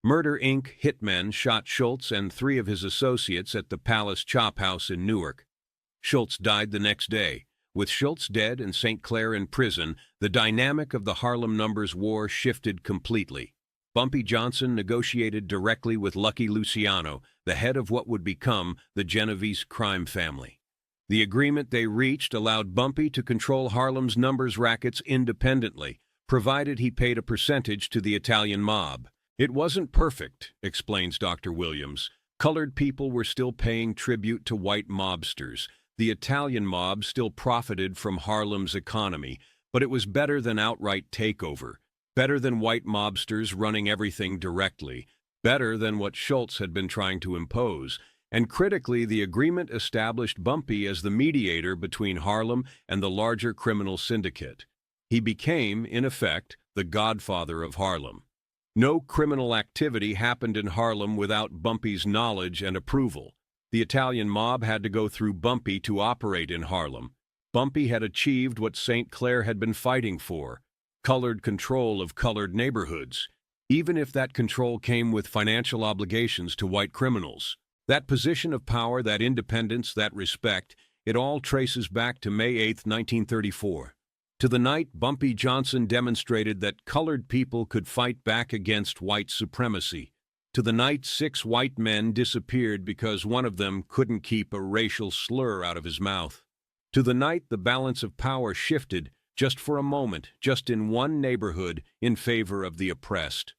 [SPEAKER 1] Murder, Inc. hitmen shot Schultz and 3 of his associates at the Palace Chop House in Newark. Schultz died the next day. With Schultz dead and St. Clair in prison, the dynamic of the Harlem Numbers War shifted completely. Bumpy Johnson negotiated directly with Lucky Luciano, the head of what would become the Genovese crime family. The agreement they reached allowed Bumpy to control Harlem's numbers rackets independently, provided he paid a percentage to the Italian mob. It wasn't perfect, explains Dr. Williams. Colored people were still paying tribute to white mobsters. The Italian mob still profited from Harlem's economy, but it was better than outright takeover, better than white mobsters running everything directly, better than what Schultz had been trying to impose. And critically, the agreement established Bumpy as the mediator between Harlem and the larger criminal syndicate. He became, in effect, the godfather of Harlem. No criminal activity happened in Harlem without Bumpy's knowledge and approval. The Italian mob had to go through Bumpy to operate in Harlem. Bumpy had achieved what St. Clair had been fighting for: colored control of colored neighborhoods, even if that control came with financial obligations to white criminals. That position of power, that independence, that respect, it all traces back to May 8, 1934. To the night Bumpy Johnson demonstrated that colored people could fight back against white supremacy. To the night 6 white men disappeared because one of them couldn't keep a racial slur out of his mouth. To the night the balance of power shifted, just for a moment, just in one neighborhood, in favor of the oppressed.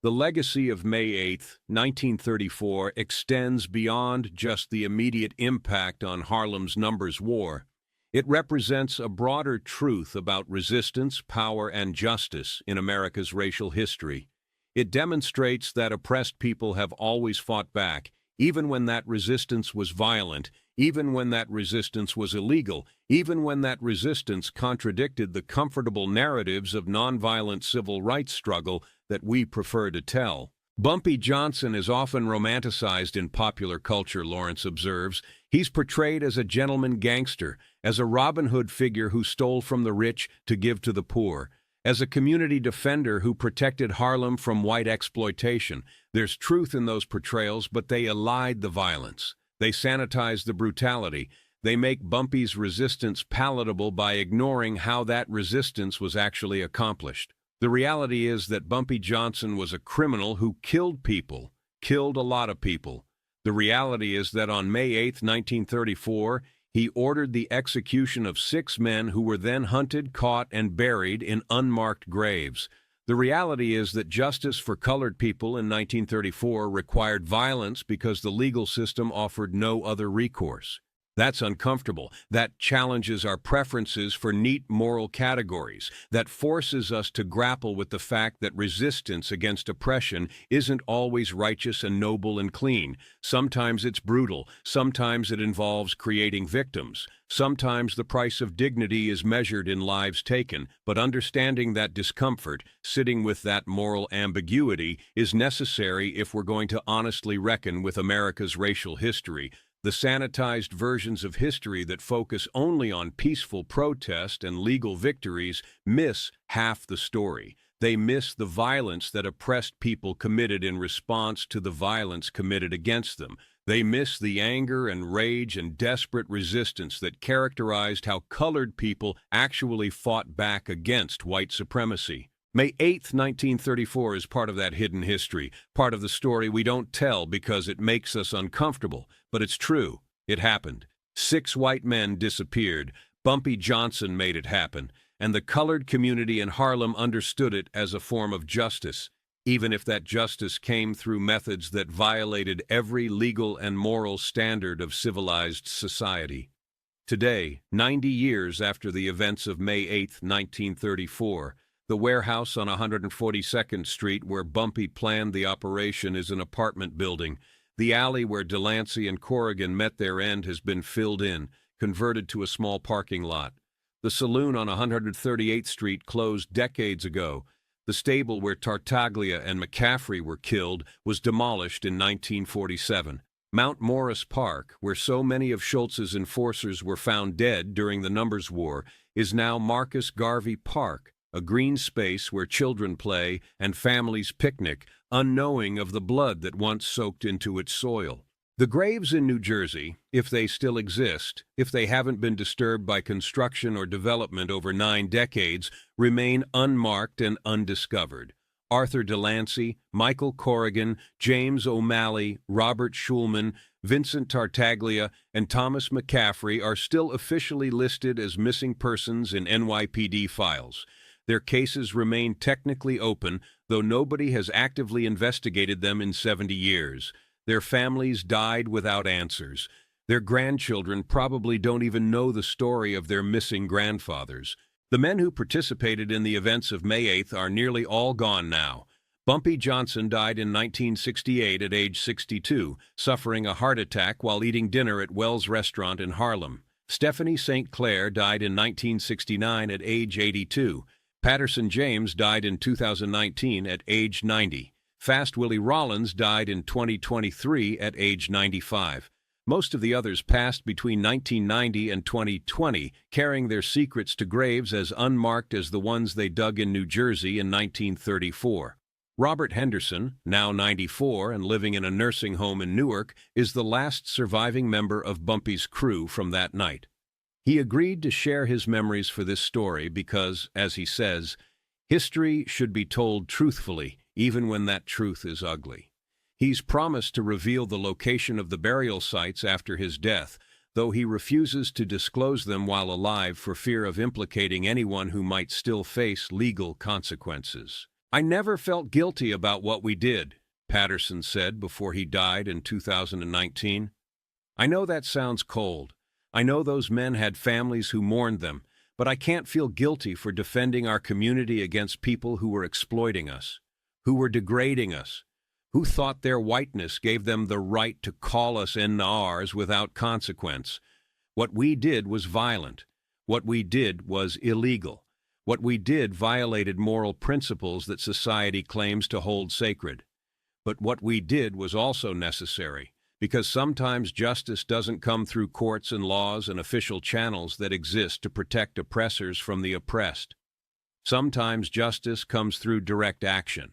[SPEAKER 1] The legacy of May 8, 1934 extends beyond just the immediate impact on Harlem's numbers war. It represents a broader truth about resistance, power, and justice in America's racial history. It demonstrates that oppressed people have always fought back, even when that resistance was violent, even when that resistance was illegal, even when that resistance contradicted the comfortable narratives of nonviolent civil rights struggle that we prefer to tell. Bumpy Johnson is often romanticized in popular culture, Lawrence observes. He's portrayed as a gentleman gangster, as a Robin Hood figure who stole from the rich to give to the poor, as a community defender who protected Harlem from white exploitation. There's truth in those portrayals, but they elide the violence. They sanitize the brutality. They make Bumpy's resistance palatable by ignoring how that resistance was actually accomplished. The reality is that Bumpy Johnson was a criminal who killed people, killed a lot of people. The reality is that on May 8, 1934, he ordered the execution of 6 men who were then hunted, caught, and buried in unmarked graves. The reality is that justice for colored people in 1934 required violence because the legal system offered no other recourse. That's uncomfortable. That challenges our preferences for neat moral categories. That forces us to grapple with the fact that resistance against oppression isn't always righteous and noble and clean. Sometimes it's brutal. Sometimes it involves creating victims. Sometimes the price of dignity is measured in lives taken. But understanding that discomfort, sitting with that moral ambiguity, is necessary if we're going to honestly reckon with America's racial history. The sanitized versions of history that focus only on peaceful protest and legal victories miss half the story. They miss the violence that oppressed people committed in response to the violence committed against them. They miss the anger and rage and desperate resistance that characterized how colored people actually fought back against white supremacy. May 8, 1934 is part of that hidden history, part of the story we don't tell because it makes us uncomfortable. But it's true. It happened. 6 white men disappeared. Bumpy Johnson made it happen, and the colored community in Harlem understood it as a form of justice, even if that justice came through methods that violated every legal and moral standard of civilized society. Today, 90 years after the events of May 8, 1934, the warehouse on 142nd Street where Bumpy planned the operation is an apartment building. The alley where Delancey and Corrigan met their end has been filled in, converted to a small parking lot. The saloon on 138th Street closed decades ago. The stable where Tartaglia and McCaffrey were killed was demolished in 1947. Mount Morris Park, where so many of Schultz's enforcers were found dead during the Numbers War, is now Marcus Garvey Park, a green space where children play and families picnic, unknowing of the blood that once soaked into its soil. The graves in New Jersey, if they still exist, if they haven't been disturbed by construction or development over 9 decades, remain unmarked and undiscovered. Arthur Delancey, Michael Corrigan, James O'Malley, Robert Schulman, Vincent Tartaglia, and Thomas McCaffrey are still officially listed as missing persons in NYPD files. Their cases remain technically open, though nobody has actively investigated them in 70 years. Their families died without answers. Their grandchildren probably don't even know the story of their missing grandfathers. The men who participated in the events of May 8th are nearly all gone now. Bumpy Johnson died in 1968 at age 62, suffering a heart attack while eating dinner at Wells Restaurant in Harlem. Stephanie St. Clair died in 1969 at age 82. Patterson James died in 2019 at age 90. Fast Willie Rollins died in 2023 at age 95. Most of the others passed between 1990 and 2020, carrying their secrets to graves as unmarked as the ones they dug in New Jersey in 1934. Robert Henderson, now 94 and living in a nursing home in Newark, is the last surviving member of Bumpy's crew from that night. He agreed to share his memories for this story because, as he says, history should be told truthfully, even when that truth is ugly. He's promised to reveal the location of the burial sites after his death, though he refuses to disclose them while alive for fear of implicating anyone who might still face legal consequences. "I never felt guilty about what we did," Patterson said before he died in 2019. "I know that sounds cold. I know those men had families who mourned them, but I can't feel guilty for defending our community against people who were exploiting us, who were degrading us, who thought their whiteness gave them the right to call us NRs without consequence. What we did was violent. What we did was illegal. What we did violated moral principles that society claims to hold sacred. But what we did was also necessary, because sometimes justice doesn't come through courts and laws and official channels that exist to protect oppressors from the oppressed. Sometimes justice comes through direct action,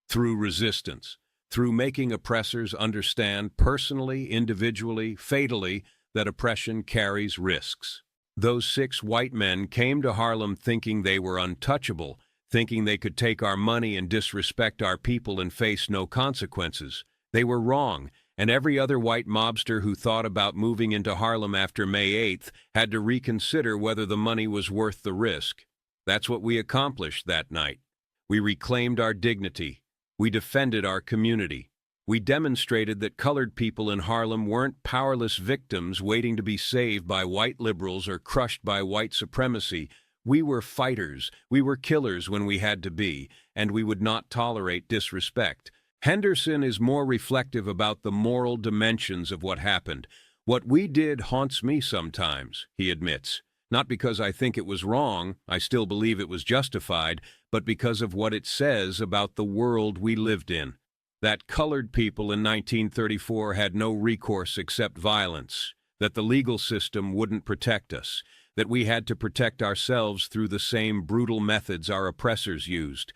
[SPEAKER 1] through resistance, through making oppressors understand personally, individually, fatally, that oppression carries risks. Those 6 white men came to Harlem thinking they were untouchable, thinking they could take our money and disrespect our people and face no consequences. They were wrong, and every other white mobster who thought about moving into Harlem after May 8th had to reconsider whether the money was worth the risk. That's what we accomplished that night. We reclaimed our dignity. We defended our community. We demonstrated that colored people in Harlem weren't powerless victims waiting to be saved by white liberals or crushed by white supremacy. We were fighters. We were killers when we had to be, and we would not tolerate disrespect. Henderson is more reflective about the moral dimensions of what happened. "What we did haunts me sometimes," he admits. "Not because I think it was wrong, I still believe it was justified, but because of what it says about the world we lived in. That colored people in 1934 had no recourse except violence, that the legal system wouldn't protect us, that we had to protect ourselves through the same brutal methods our oppressors used.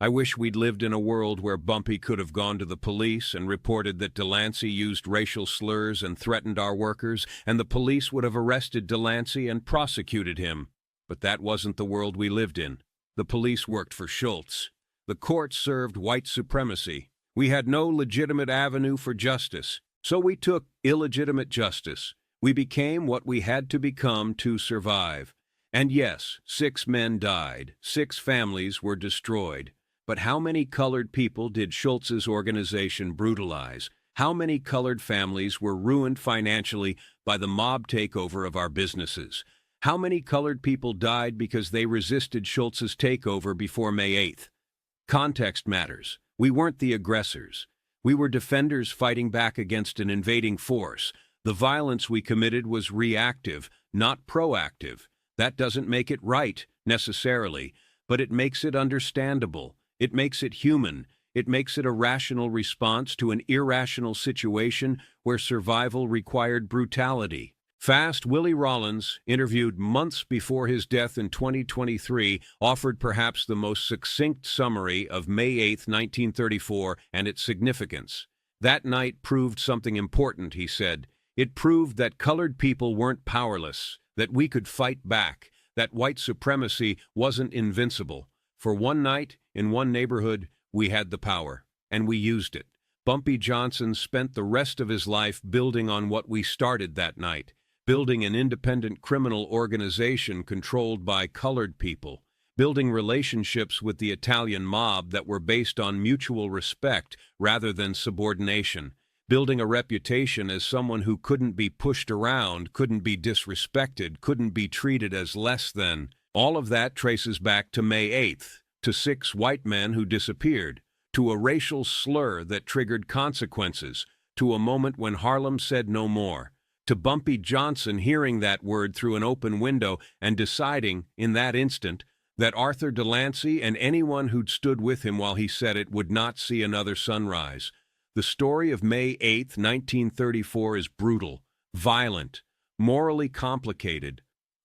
[SPEAKER 1] I wish we'd lived in a world where Bumpy could have gone to the police and reported that Delancey used racial slurs and threatened our workers, and the police would have arrested Delancey and prosecuted him. But that wasn't the world we lived in. The police worked for Schultz. The courts served white supremacy. We had no legitimate avenue for justice, so we took illegitimate justice. We became what we had to become to survive. And yes, 6 men died, 6 families were destroyed. But how many colored people did Schultz's organization brutalize? How many colored families were ruined financially by the mob takeover of our businesses? How many colored people died because they resisted Schultz's takeover before May 8th? Context matters. We weren't the aggressors. We were defenders fighting back against an invading force. The violence we committed was reactive, not proactive. That doesn't make it right, necessarily, but it makes it understandable. It makes it human. It makes it a rational response to an irrational situation where survival required brutality. Fast Willie Rollins, interviewed months before his death in 2023, offered perhaps the most succinct summary of May 8, 1934, and its significance. That night proved something important, he said. It proved that colored people weren't powerless, that we could fight back, that white supremacy wasn't invincible. For one night, in one neighborhood, we had the power, and we used it. Bumpy Johnson spent the rest of his life building on what we started that night, building an independent criminal organization controlled by colored people, building relationships with the Italian mob that were based on mutual respect rather than subordination, building a reputation as someone who couldn't be pushed around, couldn't be disrespected, couldn't be treated as less than. All of that traces back to May 8th, to 6 white men who disappeared, to a racial slur that triggered consequences, to a moment when Harlem said no more, to Bumpy Johnson hearing that word through an open window and deciding, in that instant, that Arthur Delancey and anyone who'd stood with him while he said it would not see another sunrise. The story of May 8, 1934 is brutal, violent, morally complicated,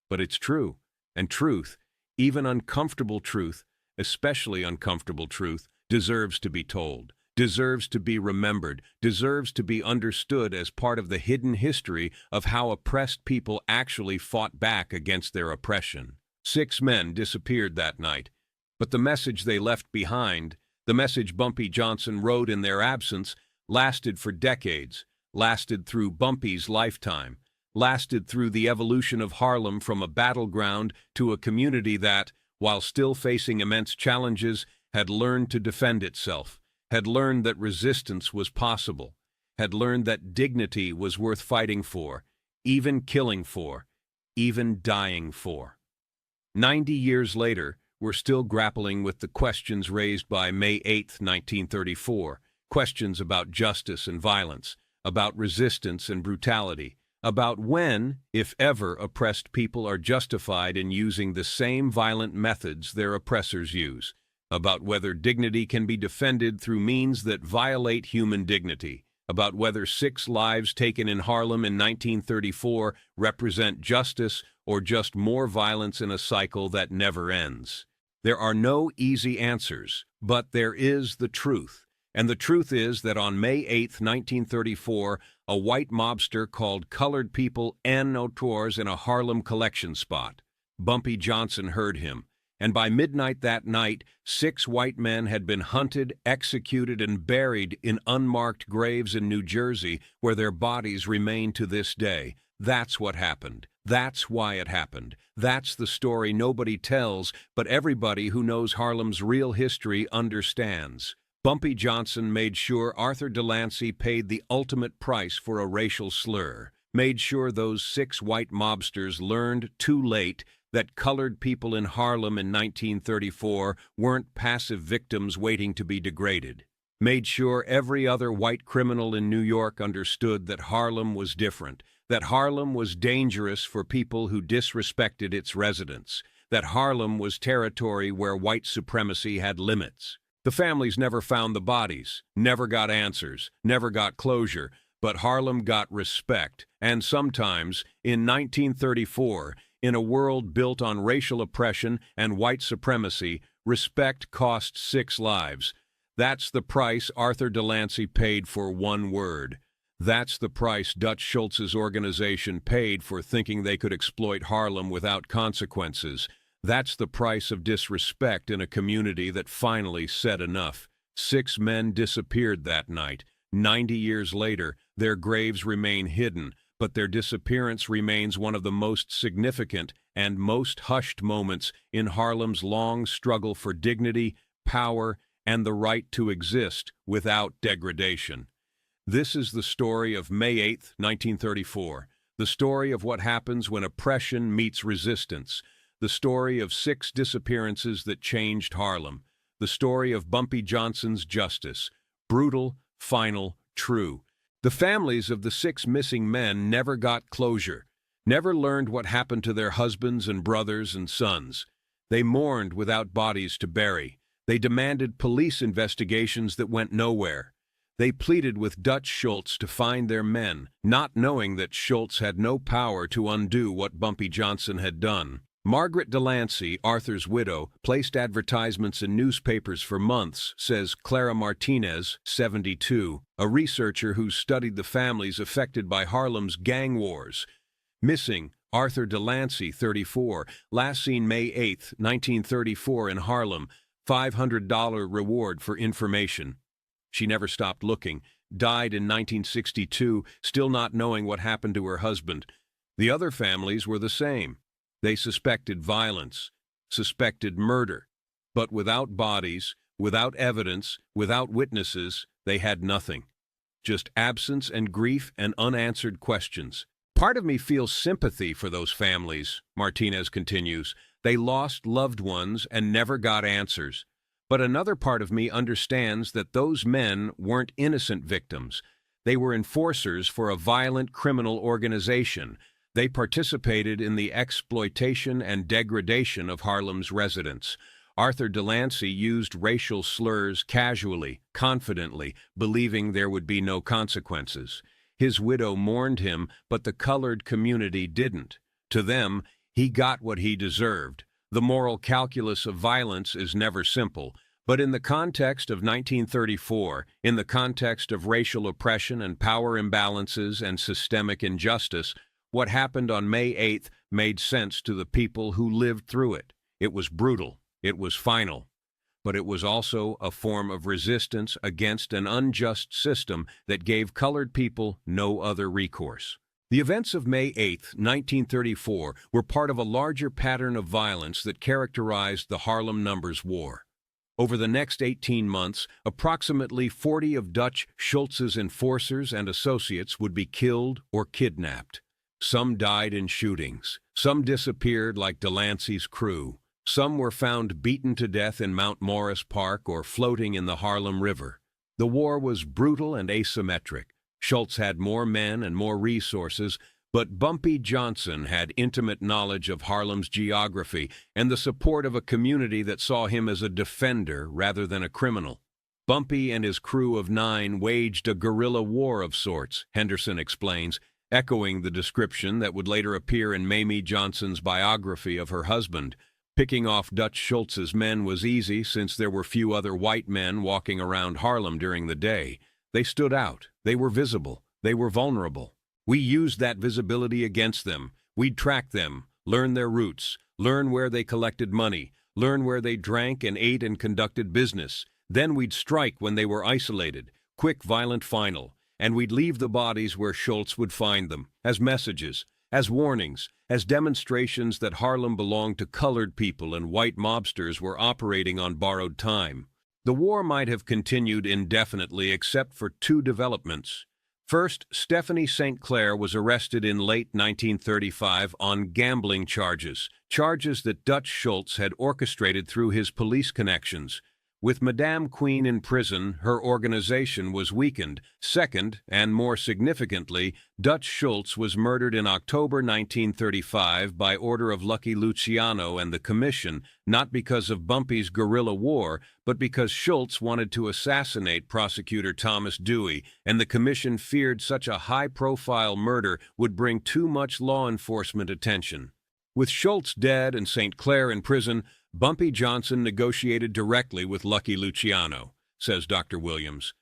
[SPEAKER 1] but it's true. And truth, even uncomfortable truth, especially uncomfortable truth, deserves to be told, deserves to be remembered, deserves to be understood as part of the hidden history of how oppressed people actually fought back against their oppression. 6 men disappeared that night, but the message they left behind, the message Bumpy Johnson wrote in their absence, lasted for decades, lasted through Bumpy's lifetime, lasted through the evolution of Harlem from a battleground to a community that, while still facing immense challenges, had learned to defend itself, had learned that resistance was possible, had learned that dignity was worth fighting for, even killing for, even dying for. 90 years later, we're still grappling with the questions raised by May 8, 1934, questions about justice and violence, about resistance and brutality, about when, if ever, oppressed people are justified in using the same violent methods their oppressors use, about whether dignity can be defended through means that violate human dignity, about whether 6 lives taken in Harlem in 1934 represent justice or just more violence in a cycle that never ends. There are no easy answers, but there is the truth. And the truth is that on May 8, 1934, a white mobster called colored people en auteurs in a Harlem collection spot. Bumpy Johnson heard him, and by midnight that night, 6 white men had been hunted, executed, and buried in unmarked graves in New Jersey, where their bodies remain to this day. That's what happened. That's why it happened. That's the story nobody tells, but everybody who knows Harlem's real history understands. Bumpy Johnson made sure Arthur Delancey paid the ultimate price for a racial slur, made sure those 6 white mobsters learned too late that colored people in Harlem in 1934 weren't passive victims waiting to be degraded, made sure every other white criminal in New York understood that Harlem was different, that Harlem was dangerous for people who disrespected its residents, that Harlem was territory where white supremacy had limits. The families never found the bodies, never got answers, never got closure, but Harlem got respect. And sometimes, in 1934, in a world built on racial oppression and white supremacy, respect cost 6 lives. That's the price Arthur Delancey paid for one word. That's the price Dutch Schultz's organization paid for thinking they could exploit Harlem without consequences. That's the price of disrespect in a community that finally said enough. 6 men disappeared that night. 90 years later, their graves remain hidden, but their disappearance remains one of the most significant and most hushed moments in Harlem's long struggle for dignity, power, and the right to exist without degradation. This is the story of May 8, 1934, the story of what happens when oppression meets resistance, the story of 6 disappearances that changed Harlem, the story of Bumpy Johnson's justice, brutal, final, true. The families of the 6 missing men never got closure, never learned what happened to their husbands and brothers and sons. They mourned without bodies to bury. They demanded police investigations that went nowhere. They pleaded with Dutch Schultz to find their men, not knowing that Schultz had no power to undo what Bumpy Johnson had done. Margaret Delancey, Arthur's widow, placed advertisements in newspapers for months, says Clara Martinez, 72, a researcher who studied the families affected by Harlem's gang wars. Missing, Arthur Delancey, 34, last seen May 8, 1934 in Harlem, $500 reward for information. She never stopped looking, died in 1962, still not knowing what happened to her husband. The other families were the same. They suspected violence, suspected murder, but without bodies, without evidence, without witnesses, they had nothing. Just absence and grief and unanswered questions. Part of me feels sympathy for those families, Martinez continues. They lost loved ones and never got answers. But another part of me understands that those men weren't innocent victims. They were enforcers for a violent criminal organization. They participated in the exploitation and degradation of Harlem's residents. Arthur Delancey used racial slurs casually, confidently, believing there would be no consequences. His widow mourned him, but the colored community didn't. To them, he got what he deserved. The moral calculus of violence is never simple, but in the context of 1934, in the context of racial oppression and power imbalances and systemic injustice, what happened on May 8th made sense to the people who lived through it. It was brutal, it was final, but it was also a form of resistance against an unjust system that gave colored people no other recourse. The events of May 8, 1934, were part of a larger pattern of violence that characterized the Harlem Numbers War. Over the next 18 months, approximately 40 of Dutch Schultz's enforcers and associates would be killed or kidnapped. Some died in shootings. Some disappeared like Delancey's crew. Some were found beaten to death in Mount Morris Park or floating in the Harlem River. The war was brutal and asymmetric. Schultz had more men and more resources, but Bumpy Johnson had intimate knowledge of Harlem's geography and the support of a community that saw him as a defender rather than a criminal. Bumpy and his crew of 9 waged a guerrilla war of sorts, Henderson explains, echoing the description that would later appear in Mamie Johnson's biography of her husband. Picking off Dutch Schultz's men was easy since there were few other white men walking around Harlem during the day. They stood out. They were visible. They were vulnerable. We used that visibility against them. We'd track them, learn their routes, learn where they collected money, learn where they drank and ate and conducted business. Then we'd strike when they were isolated, quick, violent, final. And we'd leave the bodies where Schultz would find them, as messages, as warnings, as demonstrations that Harlem belonged to colored people and white mobsters were operating on borrowed time. The war might have continued indefinitely except for 2 developments. First, Stephanie St. Clair was arrested in late 1935 on gambling charges that Dutch Schultz had orchestrated through his police connections. With Madame Queen in prison, her organization was weakened. Second, and more significantly, Dutch Schultz was murdered in October 1935 by order of Lucky Luciano and the Commission, not because of Bumpy's guerrilla war, but because Schultz wanted to assassinate prosecutor Thomas Dewey, and the Commission feared such a high-profile murder would bring too much law enforcement attention. With Schultz dead and St. Clair in prison, Bumpy Johnson negotiated directly with Lucky Luciano, says Dr. Williams.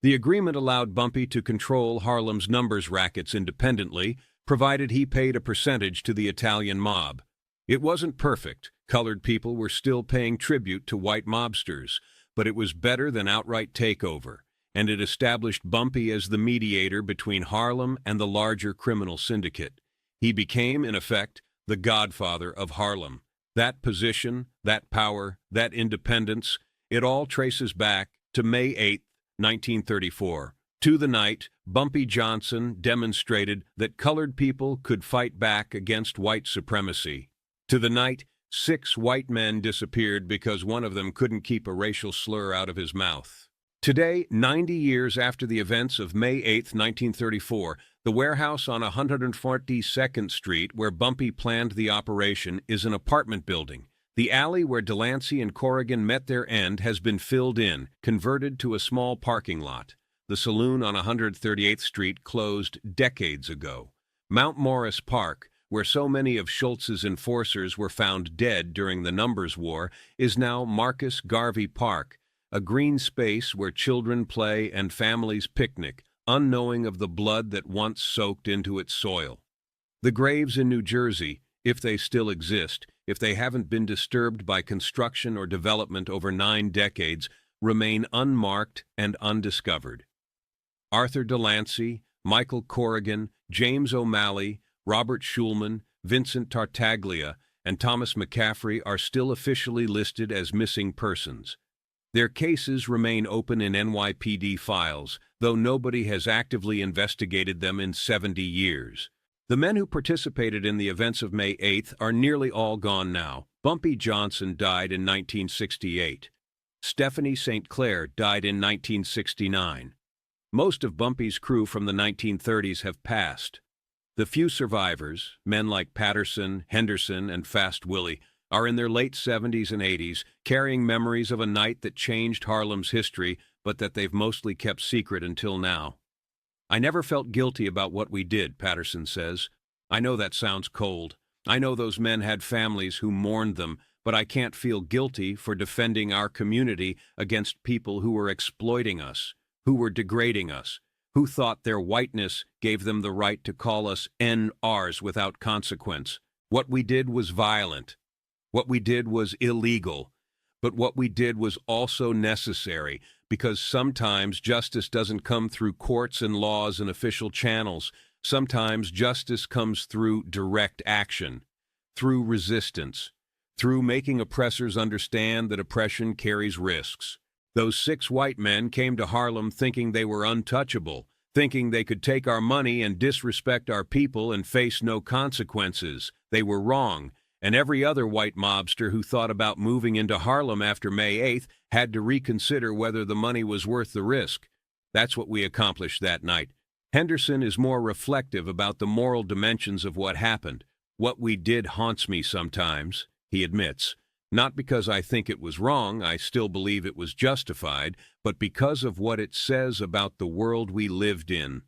[SPEAKER 1] The agreement allowed Bumpy to control Harlem's numbers rackets independently, provided he paid a percentage to the Italian mob. It wasn't perfect. Colored people were still paying tribute to white mobsters, but it was better than outright takeover. and it established Bumpy as the mediator between Harlem and the larger criminal syndicate. He became, in effect, the godfather of Harlem. That position, that power, that independence, it all traces back to May 8, 1934. To the night, Bumpy Johnson demonstrated that colored people could fight back against white supremacy. To the night, 6 white men disappeared because one of them couldn't keep a racial slur out of his mouth. Today, 90 years after the events of May 8, 1934, the warehouse on 142nd Street where Bumpy planned the operation is an apartment building. The alley where Delancey and Corrigan met their end has been filled in, converted to a small parking lot. The saloon on 138th Street closed decades ago. Mount Morris Park, where so many of Schultz's enforcers were found dead during the Numbers War, is now Marcus Garvey Park, a green space where children play and families picnic, unknowing of the blood that once soaked into its soil. The graves in New Jersey, if they still exist, if they haven't been disturbed by construction or development over 9 decades, remain unmarked and undiscovered. Arthur Delancey, Michael Corrigan, James O'Malley, Robert Schulman, Vincent Tartaglia, and Thomas McCaffrey are still officially listed as missing persons. Their cases remain open in NYPD files, though nobody has actively investigated them in 70 years. The men who participated in the events of May 8th are nearly all gone now. Bumpy Johnson died in 1968. Stephanie St. Clair died in 1969. Most of Bumpy's crew from the 1930s have passed. The few survivors, men like Patterson, Henderson, and Fast Willie, are in their late 70s and 80s, carrying memories of a night that changed Harlem's history, but that they've mostly kept secret until now. "I never felt guilty about what we did," Patterson says. "I know that sounds cold. I know those men had families who mourned them, but I can't feel guilty for defending our community against people who were exploiting us, who were degrading us, who thought their whiteness gave them the right to call us NRs without consequence. What we did was violent. What we did was illegal. But what we did was also necessary, because sometimes justice doesn't come through courts and laws and official channels. Sometimes justice comes through direct action, through resistance, through making oppressors understand that oppression carries risks. Those 6 white men came to Harlem thinking they were untouchable, thinking they could take our money and disrespect our people and face no consequences. They were wrong, and every other white mobster who thought about moving into Harlem after May 8th had to reconsider whether the money was worth the risk. That's what we accomplished that night. Henderson is more reflective about the moral dimensions of what happened. "What we did haunts me sometimes," he admits. "Not because I think it was wrong, I still believe it was justified, but because of what it says about the world we lived in.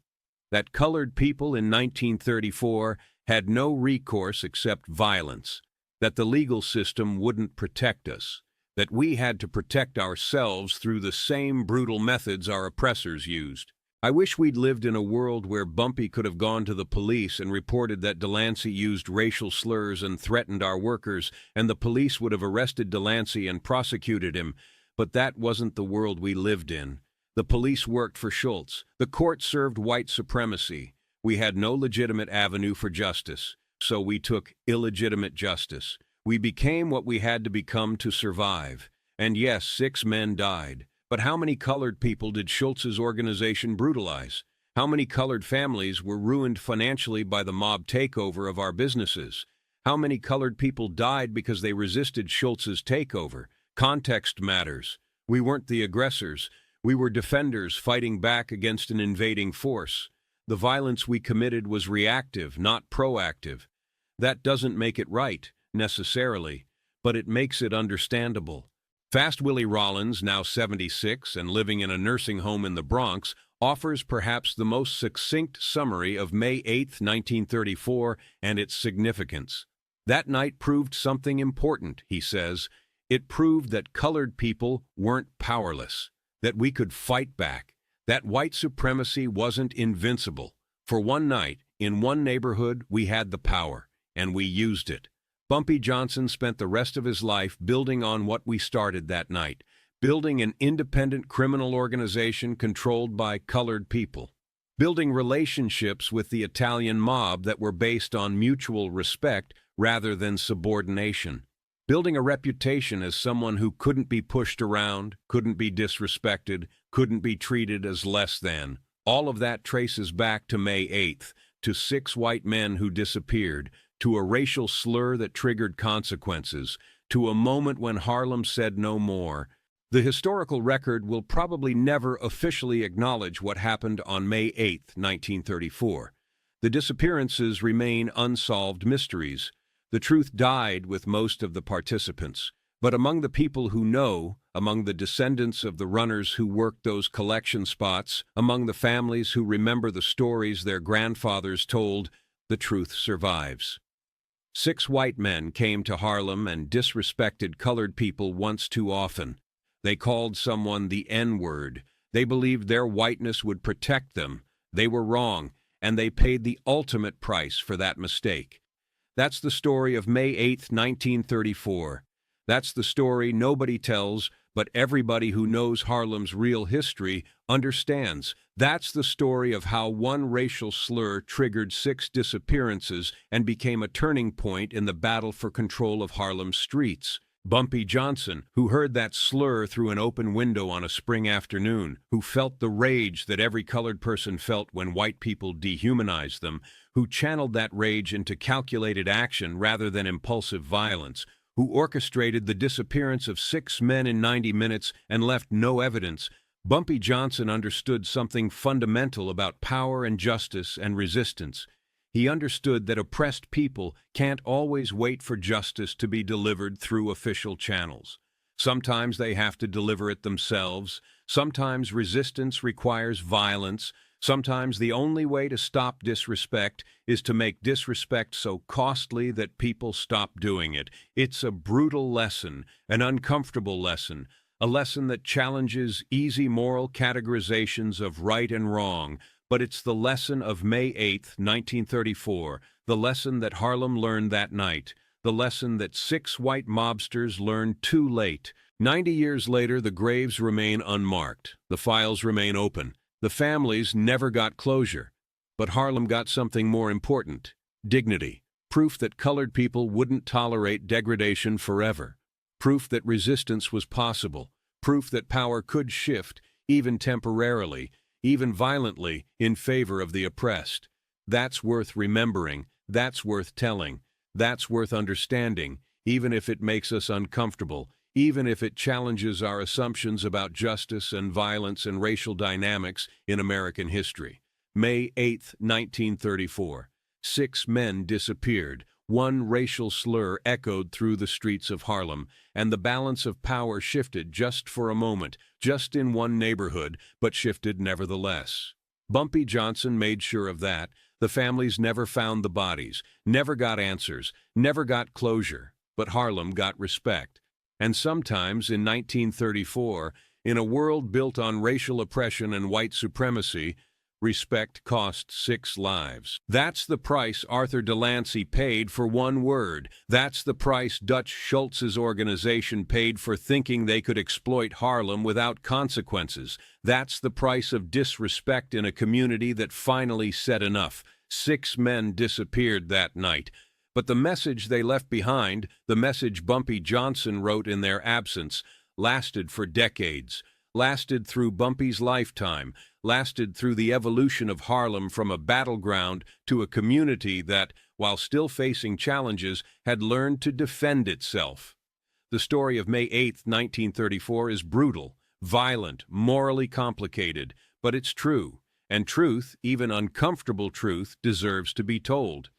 [SPEAKER 1] That colored people in 1934 had no recourse except violence, that the legal system wouldn't protect us, that we had to protect ourselves through the same brutal methods our oppressors used. I wish we'd lived in a world where Bumpy could have gone to the police and reported that Delancey used racial slurs and threatened our workers, and the police would have arrested Delancey and prosecuted him. But that wasn't the world we lived in. The police worked for Schultz. The court served white supremacy. We had no legitimate avenue for justice, so we took illegitimate justice. We became what we had to become to survive. And yes, 6 men died. But how many colored people did Schultz's organization brutalize? How many colored families were ruined financially by the mob takeover of our businesses? How many colored people died because they resisted Schultz's takeover? Context matters. We weren't the aggressors. We were defenders fighting back against an invading force. The violence we committed was reactive, not proactive. That doesn't make it right, necessarily, but it makes it understandable. Fast Willie Rollins, now 76 and living in a nursing home in the Bronx, offers perhaps the most succinct summary of May 8, 1934, and its significance. That night proved something important, he says. It proved that colored people weren't powerless, that we could fight back, that white supremacy wasn't invincible. For one night, in one neighborhood, we had the power, and we used it. Bumpy Johnson spent the rest of his life building on what we started that night, building an independent criminal organization controlled by colored people, building relationships with the Italian mob that were based on mutual respect rather than subordination, building a reputation as someone who couldn't be pushed around, couldn't be disrespected, couldn't be treated as less than. All of that traces back to May 8th, to 6 white men who disappeared, to a racial slur that triggered consequences, to a moment when Harlem said no more. The historical record will probably never officially acknowledge what happened on May 8, 1934. The disappearances remain unsolved mysteries. The truth died with most of the participants. But among the people who know, among the descendants of the runners who worked those collection spots, among the families who remember the stories their grandfathers told, the truth survives. 6 white men came to Harlem and disrespected colored people once too often. They called someone the N-word. They believed their whiteness would protect them. They were wrong, and they paid the ultimate price for that mistake. That's the story of May 8, 1934. That's the story nobody tells, but everybody who knows Harlem's real history understands. That's the story of how one racial slur triggered 6 disappearances and became a turning point in the battle for control of Harlem's streets. Bumpy Johnson, who heard that slur through an open window on a spring afternoon, who felt the rage that every colored person felt when white people dehumanized them, who channeled that rage into calculated action rather than impulsive violence, who orchestrated the disappearance of 6 men in 90 minutes and left no evidence. Bumpy Johnson understood something fundamental about power and justice and resistance. He understood that oppressed people can't always wait for justice to be delivered through official channels. Sometimes they have to deliver it themselves. Sometimes resistance requires violence. Sometimes the only way to stop disrespect is to make disrespect so costly that people stop doing it. It's a brutal lesson, an uncomfortable lesson, a lesson that challenges easy moral categorizations of right and wrong. But it's the lesson of May 8, 1934, the lesson that Harlem learned that night, the lesson that 6 white mobsters learned too late. 90 years later, the graves remain unmarked. The files remain open. The families never got closure. But Harlem got something more important: dignity, proof that colored people wouldn't tolerate degradation forever, proof that resistance was possible, proof that power could shift, even temporarily, even violently, in favor of the oppressed. That's worth remembering. That's worth telling. That's worth understanding, even if it makes us uncomfortable, even if it challenges our assumptions about justice and violence and racial dynamics in American history. May 8, 1934. 6 men disappeared. One racial slur echoed through the streets of Harlem, and the balance of power shifted just for a moment, just in one neighborhood, but shifted nevertheless. Bumpy Johnson made sure of that. The families never found the bodies, never got answers, never got closure, but Harlem got respect. And sometimes, in 1934, in a world built on racial oppression and white supremacy, respect cost 6 lives. That's the price Arthur Delancey paid for one word. That's the price Dutch Schultz's organization paid for thinking they could exploit Harlem without consequences. That's the price of disrespect in a community that finally said enough. 6 men disappeared that night. But the message they left behind, the message Bumpy Johnson wrote in their absence, lasted for decades, lasted through Bumpy's lifetime, lasted through the evolution of Harlem from a battleground to a community that, while still facing challenges, had learned to defend itself. The story of May 8, 1934 is brutal, violent, morally complicated, but it's true, and truth, even uncomfortable truth, deserves to be told.